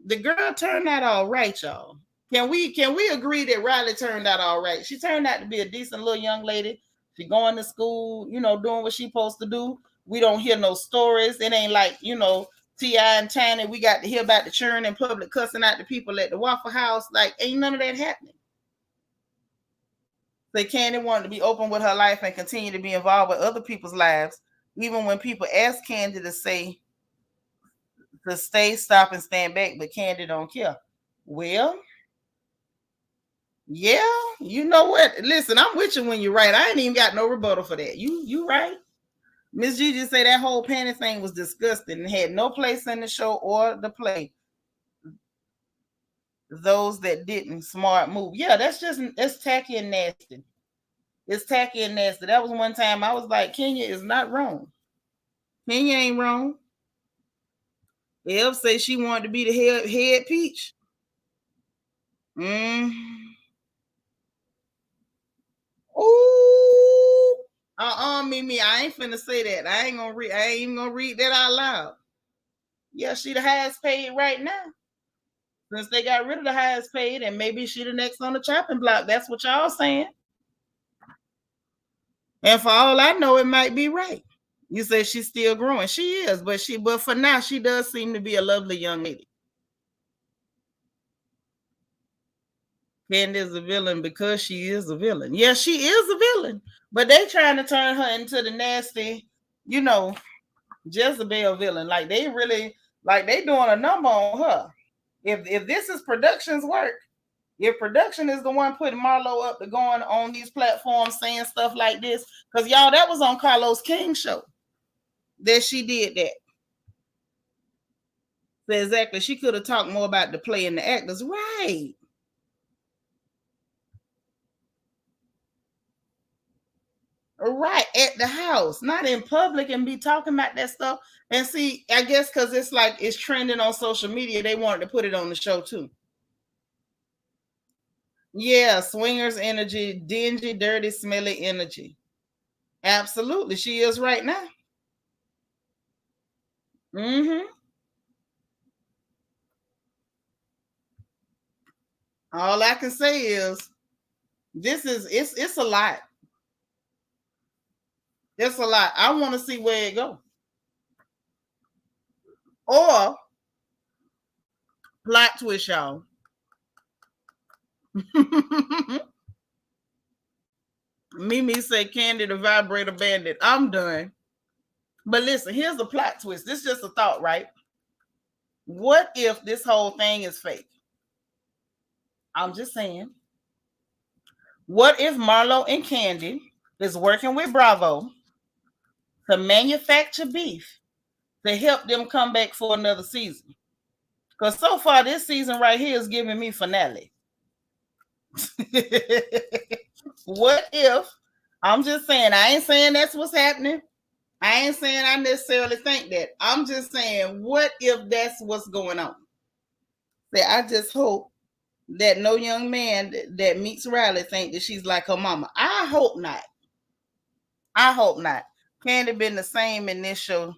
the girl turned out all right, y'all. Can we agree that Riley turned out all right? She turned out to be a decent little young lady. She going to school, you know, doing what she's supposed to do. We don't hear no stories. It ain't like, you know, T.I. and Tiny, we got to hear about the churn in public cussing out the people at the Waffle House. Like, ain't none of that happening. Say Kandi wanted to be open with her life and continue to be involved with other people's lives, even when people ask Kandi to say to stay, stop, and stand back, but Kandi don't care. Well, yeah, you know what? Listen, I'm with you when you're right. I ain't even got no rebuttal for that. You right. Miss Gigi say that whole panty thing was disgusting and had no place in the show or the play. Those that didn't, smart move. Yeah, that's tacky and nasty. It's tacky and nasty. That was one time I was like, Kenya is not wrong. Kenya ain't wrong. Ev say she wanted to be the head peach. Ooh. Mimi, I ain't finna say that. I ain't even gonna read that out loud. Yeah, she the highest paid right now. Since they got rid of the highest paid, and maybe she the next on the chopping block. That's what y'all saying. And for all I know, it might be right. You say she's still growing. She is, but for now, she does seem to be a lovely young lady. Kandi is a villain because she is a villain. Yeah, she is a villain. But they trying to turn her into the nasty, you know, Jezebel villain. Like they really, like they doing a number on her. If this is production's work, if production is the one putting Marlo up to going on these platforms saying stuff like this, because y'all, that was on Carlos King's show that she did that. So exactly, she could have talked more about the play and the actors, right? Right, at the house, not in public, and be talking about that stuff. And see, I guess because it's like it's trending on social media, they wanted to put it on the show too. Yeah, swingers energy, dingy, dirty, smelly energy. Absolutely, she is right now. All I can say is it's a lot. It's a lot. I want to see where it goes. Or plot twist, y'all. Mimi say Kandi the vibrator bandit. I'm done. But listen, here's the plot twist. This is just a thought, right? What if this whole thing is fake? I'm just saying. What if Marlo and Kandi is working with Bravo to manufacture beef to help them come back for another season? Because so far, this season right here is giving me finale. What if, I'm just saying, I ain't saying that's what's happening. I ain't saying I necessarily think that. I'm just saying, what if that's what's going on? Say, I just hope that no young man that meets Riley think that she's like her mama. I hope not. I hope not. Kandi been the same in this show.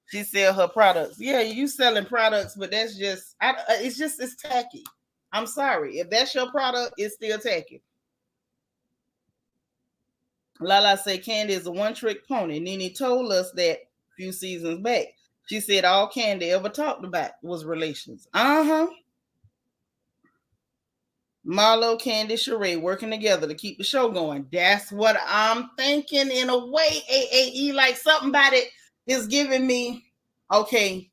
She sell her products. Yeah, you selling products, but that's just, it's tacky. I'm sorry. If that's your product, it's still tacky. Lala said Kandi is a one-trick pony. Nene told us that a few seasons back. She said all Kandi ever talked about was relations. Marlo, Kandi, Sheree working together to keep the show going. That's what I'm thinking in a way, AAE, like something about it is giving me, okay,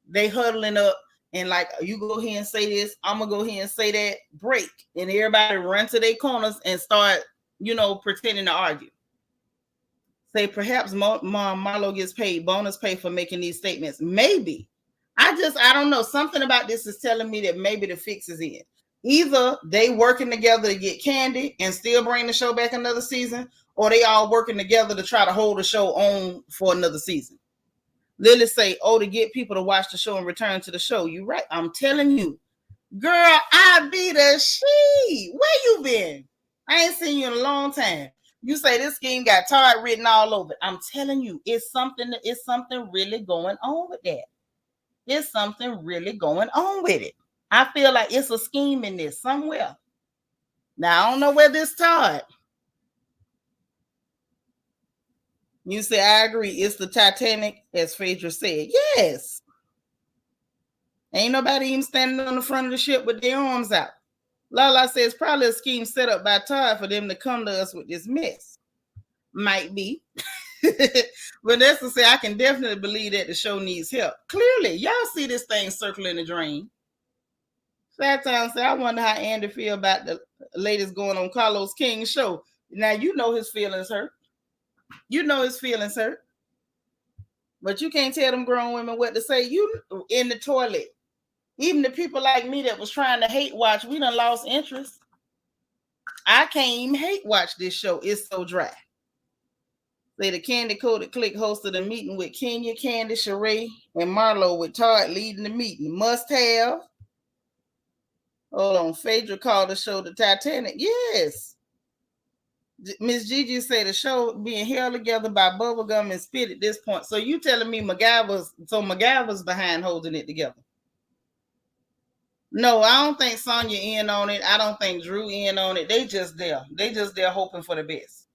they huddling up and like, you go here and say this, I'm going to go here and say that, break. And everybody run to their corners and start, pretending to argue. Say perhaps Marlo gets paid bonus pay for making these statements. Maybe. I don't know. Something about this is telling me that maybe the fix is in. Either they working together to get Kandi and still bring the show back another season, or they all working together to try to hold the show on for another season. Lily say, to get people to watch the show and return to the show. You right. I'm telling you. Girl, I be the she. Where you been? I ain't seen you in a long time. You say this scheme got Todd written all over it. I'm telling you, it's something really going on with that. It's something really going on with it. I feel like it's a scheme in this somewhere. Now, I don't know where this Todd. You say, I agree. It's the Titanic, as Phaedra said. Yes. Ain't nobody even standing on the front of the ship with their arms out. Lala says probably a scheme set up by Todd for them to come to us with this mess. Might be. Vanessa said, I can definitely believe that the show needs help. Clearly, y'all see this thing circling the drain. Satire said, I wonder how Andy feel about the ladies going on Carlos King's show. Now, you know his feelings hurt. But you can't tell them grown women what to say. You in the toilet. Even the people like me that was trying to hate watch, we done lost interest. I can't even hate watch this show. It's so dry. Say the Kandi Coded Click hosted a meeting with Kenya, Kandi, Sheree, and Marlo with Todd leading the meeting. Must have. Hold on. Phaedra called the show the Titanic. Yes. Miss Gigi said the show being held together by bubblegum and spit at this point. So you telling me MacGyver's behind holding it together? No, I don't think Sonya in on it. I don't think Drew in on it. They just there hoping for the best.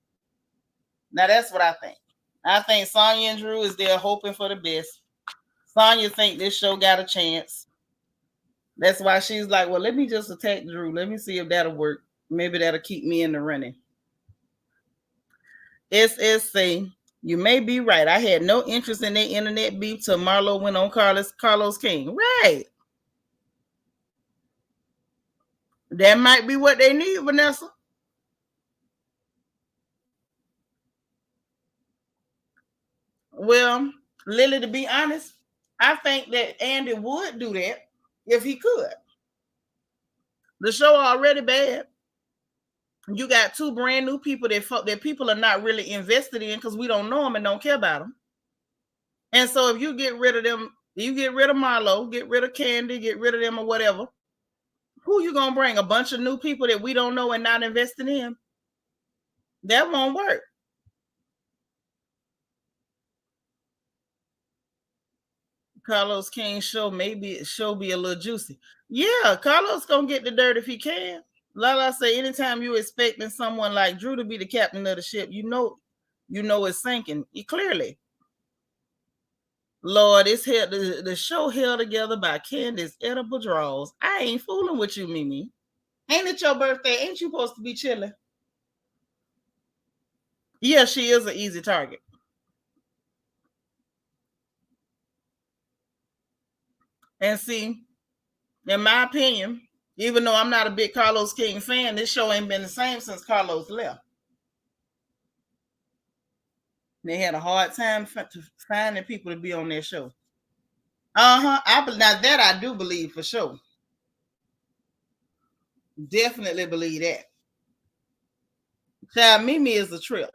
Now that's what I think. I think Sonya and Drew is there hoping for the best. Sonya think this show got a chance. That's why she's like, well, let me just attack Drew. Let me see if that'll work. Maybe that'll keep me in the running. SSC, you may be right. I had no interest in their internet beef till Marlo went on Carlos King. Right. That might be what they need, Vanessa. Well, Lily, to be honest, I think that Andy would do that if he could. The show already bad. You got two brand new people that people are not really invested in because we don't know them and don't care about them. And so if you get rid of them, you get rid of Marlo, get rid of Kandi, get rid of them or whatever, who you gonna bring? A bunch of new people that we don't know and not investing in? That won't work. Carlos King's show, maybe it show be a little juicy. Yeah, Carlos gonna get the dirt if he can. Lala say anytime you expecting someone like Drew to be the captain of the ship, you know it's sinking. Clearly. Lord, it's held the show held together by Candace edible draws. I ain't fooling with you, Mimi. Ain't it your birthday? Ain't you supposed to be chilling? Yeah, she is an easy target. And see, in my opinion, even though I'm not a big Carlos King fan, this show ain't been the same since Carlos left. They had a hard time finding people to be on their show. Now that I do believe for sure. Definitely believe that. Child, Mimi is a trip.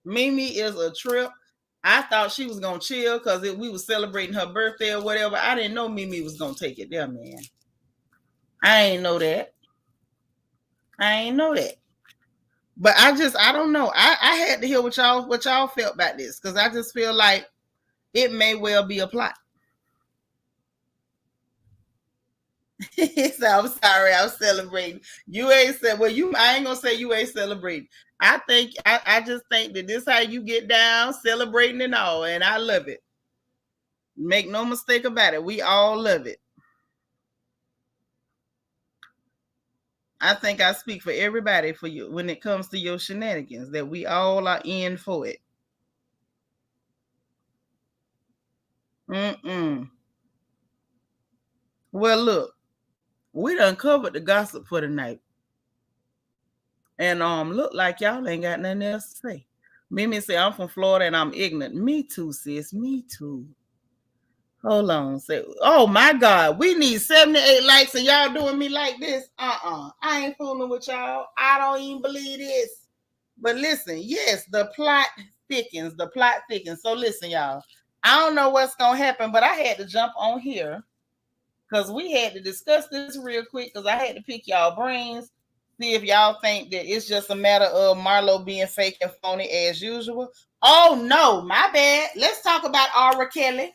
Mimi is a trip. I thought she was going to chill because we were celebrating her birthday or whatever. I didn't know Mimi was going to take it there, man. I ain't know that. But I don't know. I had to hear what y'all felt about this because I just feel like it may well be a plot. He said, I'm sorry, I'm celebrating. You ain't said, well, I ain't gonna say you ain't celebrating. I just think that this how you get down, celebrating and all, and I love it. Make no mistake about it. We all love it. I think I speak for everybody for you when it comes to your shenanigans, that we all are in for it. Well, look, we done covered the gossip for tonight. And look like y'all ain't got nothing else to say. Mimi say, I'm from Florida and I'm ignorant. Me too, sis. Me too. Hold on. Say, oh my God, we need 78 likes and y'all doing me like this. I ain't fooling with y'all. I don't even believe this. But listen, yes, the plot thickens. The plot thickens. So listen, y'all. I don't know what's gonna happen, but I had to jump on here because we had to discuss this real quick because I had to pick y'all brains. See if y'all think that it's just a matter of Marlo being fake and phony as usual. Oh no, my bad. Let's talk about R. Kelly.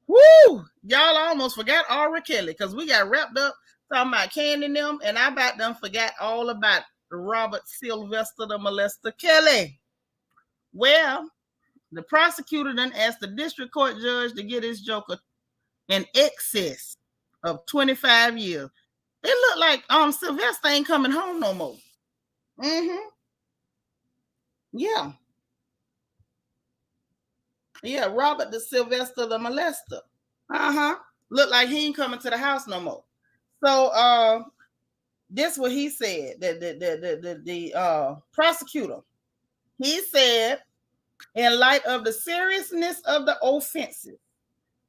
Woo! Y'all almost forgot R. Kelly because we got wrapped up talking about Kandi and them, and I about done forgot all about Robert Sylvester the molester Kelly. Well, the prosecutor then asked the district court judge to get his joker in excess of 25 years. It looked like Sylvester ain't coming home no more. Yeah. Yeah, Robert the Sylvester the molester. Look like he ain't coming to the house no more. So this what he said. The prosecutor. He said, in light of the seriousness of the offenses,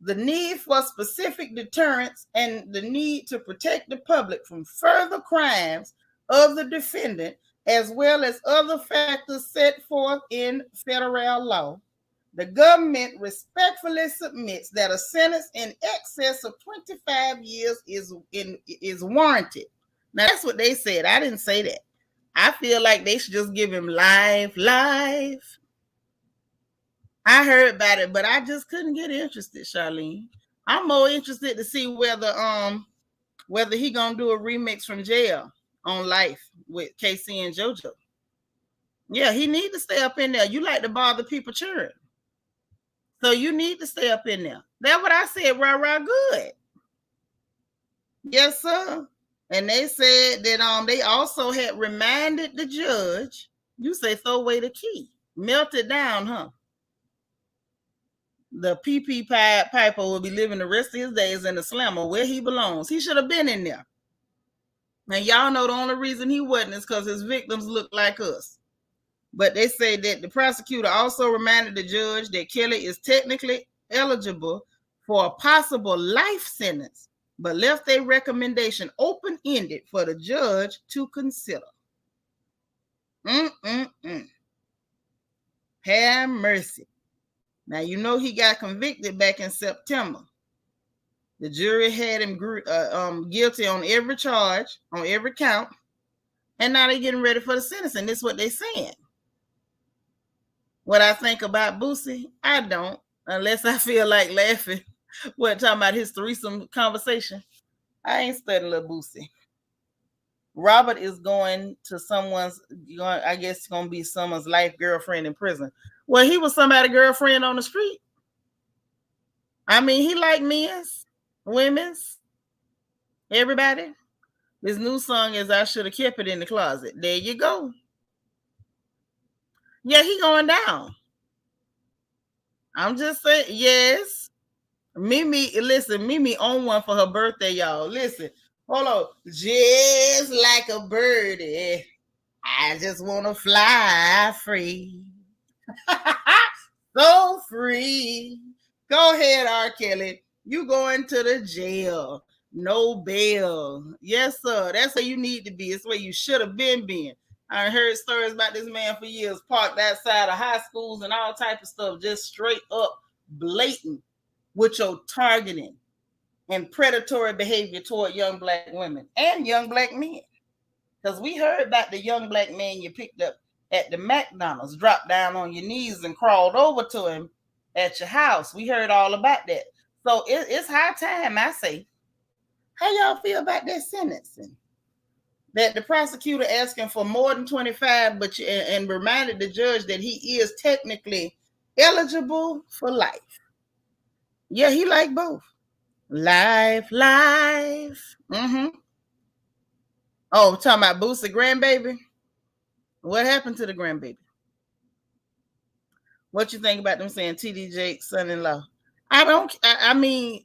the need for specific deterrence, and the need to protect the public from further crimes of the defendant, as well as other factors set forth in federal law, the government respectfully submits that a sentence in excess of 25 years is warranted. Now, that's what they said. I didn't say that. I feel like they should just give him life. I heard about it, but I just couldn't get interested, Charlene. I'm more interested to see whether he gonna do a remix from jail on Life with KC and JoJo. Yeah, he need to stay up in there. You like to bother people cheering. So you need to stay up in there. That's what I said, rah, good. Yes, sir. And they said that they also had reminded the judge, you say throw away the key. Melt it down, huh? The PP Piper will be living the rest of his days in the slammer where he belongs. He should have been in there. And y'all know the only reason he wasn't is because his victims look like us. But they say that the prosecutor also reminded the judge that Kelly is technically eligible for a possible life sentence, but left a recommendation open-ended for the judge to consider. Have mercy. Now, you know he got convicted back in September. The jury had him guilty on every charge, on every count, and now they're getting ready for the sentencing. This is what they're saying. What I think about Boosie, I don't, unless I feel like laughing. What, talking about his threesome conversation? I ain't studying little Boosie. Robert is going to I guess going to be someone's life girlfriend in prison. Well, he was somebody's girlfriend on the street. I mean, he liked men's, women's, everybody. His new song is I Should Have Kept It in the Closet. There you go. Yeah, he going down. I'm just saying, yes. Mimi on one for her birthday, y'all. Listen, hold on. Just like a birdie, I just want to fly free. So free. Go ahead, R. Kelly. You going to the jail. No bail. Yes, sir. That's where you need to be. It's where you should have been. I heard stories about this man for years, parked outside of high schools and all type of stuff, just straight up blatant with your targeting and predatory behavior toward young black women and young black men. Because we heard about the young black man you picked up at the McDonald's, dropped down on your knees and crawled over to him at your house. We heard all about that. So it's high time, I say. How y'all feel about that sentencing? That the prosecutor asking for more than 25, but and reminded the judge that he is technically eligible for life. Yeah, he like both. Life. Mm-hmm. Oh, we're talking about Boosie grandbaby? What happened to the grandbaby? What you think about them saying TD Jake's son-in-law? I mean,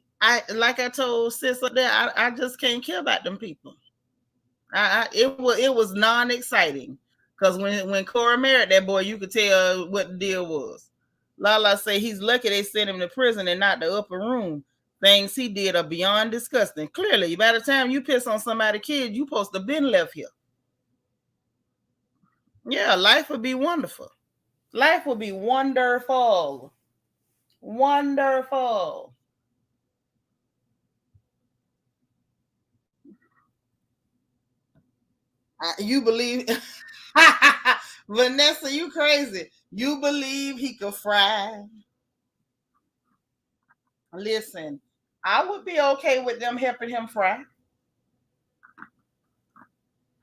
like I told sis up there, I just can't care about them people. It was non-exciting. Because when Cora married that boy, you could tell what the deal was. Lala say he's lucky they sent him to prison and not the upper room. Things he did are beyond disgusting. Clearly, by the time you piss on somebody's kid, you supposed to have been left here. Yeah, life would be wonderful. Life would be wonderful. Wonderful. You believe... Vanessa, you crazy. You believe he could fry? Listen, I would be okay with them helping him fry.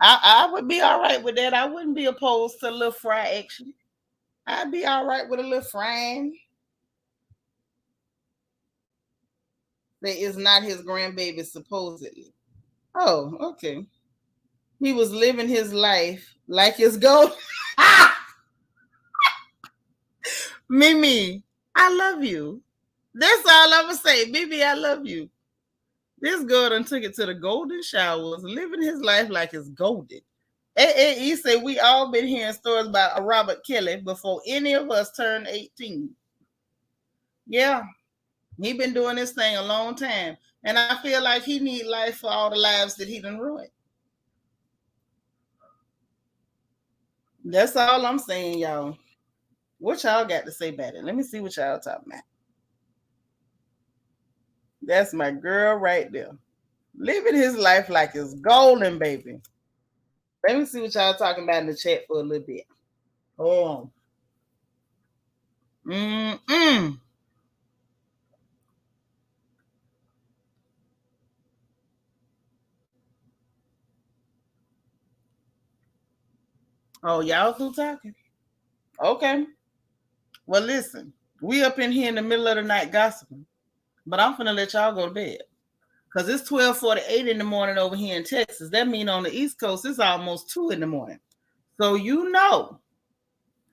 I would be all right with that. I wouldn't be opposed to a little fry action. I'd be all right with a little frying. That is not his grandbaby, supposedly. Oh, okay. He was living his life like it's gold. Mimi, I love you. That's all I'm going to say. Mimi, I love you. This girl done took it to the golden showers, living his life like it's golden. He said we all been hearing stories about Robert Kelly before any of us turned 18. Yeah, he been doing this thing a long time. And I feel like he need life for all the lives that he done ruined. That's all I'm saying, y'all. What y'all got to say about it? Let me see what y'all talking about. That's my girl right there. Living his life like it's golden, baby. Let me see what y'all talking about in the chat for a little bit. Oh. Oh, y'all through talking? Okay. Well, listen. We up in here in the middle of the night gossiping. But I'm finna let y'all go to bed. Because it's 12:48 in the morning over here in Texas. That means on the East Coast, it's almost 2 in the morning. So you know,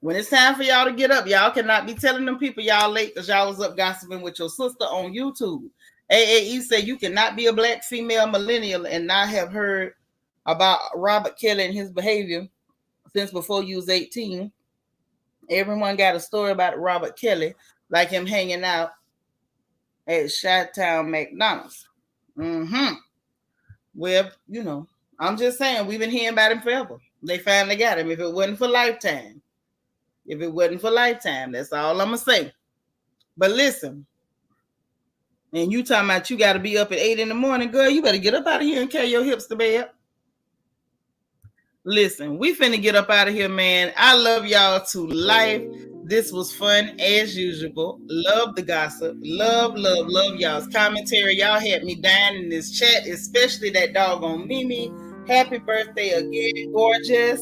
when it's time for y'all to get up, y'all cannot be telling them people y'all late because y'all was up gossiping with your sister on YouTube. AAE said you cannot be a black female millennial and not have heard about Robert Kelly and his behavior since before you was 18. Everyone got a story about Robert Kelly, like him hanging out at Chi-Town McDonald's. Well, you know, I'm just saying we've been hearing about him forever. They finally got him. If it wasn't for Lifetime, that's all I'm gonna say. But listen, and you talking about you got to be up at 8 in the morning, girl, you better get up out of here and carry your hips to bed. Listen, we finna get up out of here, man. I love y'all to life. This was fun as usual. Love the gossip. Love y'all's commentary. Y'all had me dying in this chat, especially that doggone Mimi. Happy birthday again, gorgeous.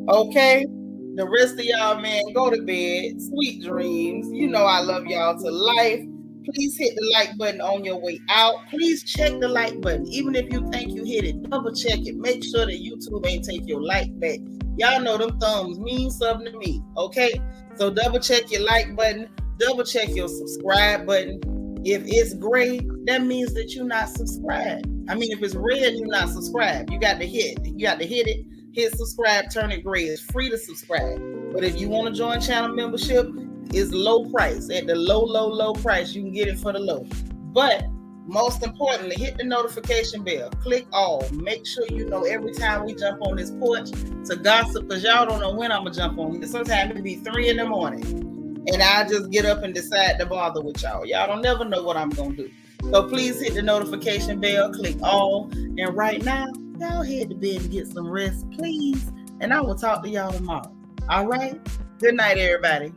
Okay? The rest of y'all, man, go to bed. Sweet dreams. You know I love y'all to life. Please hit the like button on your way out. Please check the like button. Even if you think you hit it, double check it. Make sure that YouTube ain't take your like back. Y'all know them thumbs mean something to me, okay? So double check your like button. Double check your subscribe button. If it's gray, that means that you're not subscribed. I mean, if it's red, you're not subscribed. You got to hit it. Hit subscribe, turn it gray. It's free to subscribe. But if you want to join channel membership, it's low price. At the low price, you can get it for the low. But most importantly, hit the notification bell. Click all. Make sure you know every time we jump on this porch to gossip, because y'all don't know when I'm going to jump on here. Sometimes it'll be 3 in the morning. And I just get up and decide to bother with y'all. Y'all don't never know what I'm going to do. So please hit the notification bell. Click all. And right now, y'all head to bed and get some rest, please. And I will talk to y'all tomorrow. All right? Good night, everybody.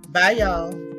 Bye, y'all.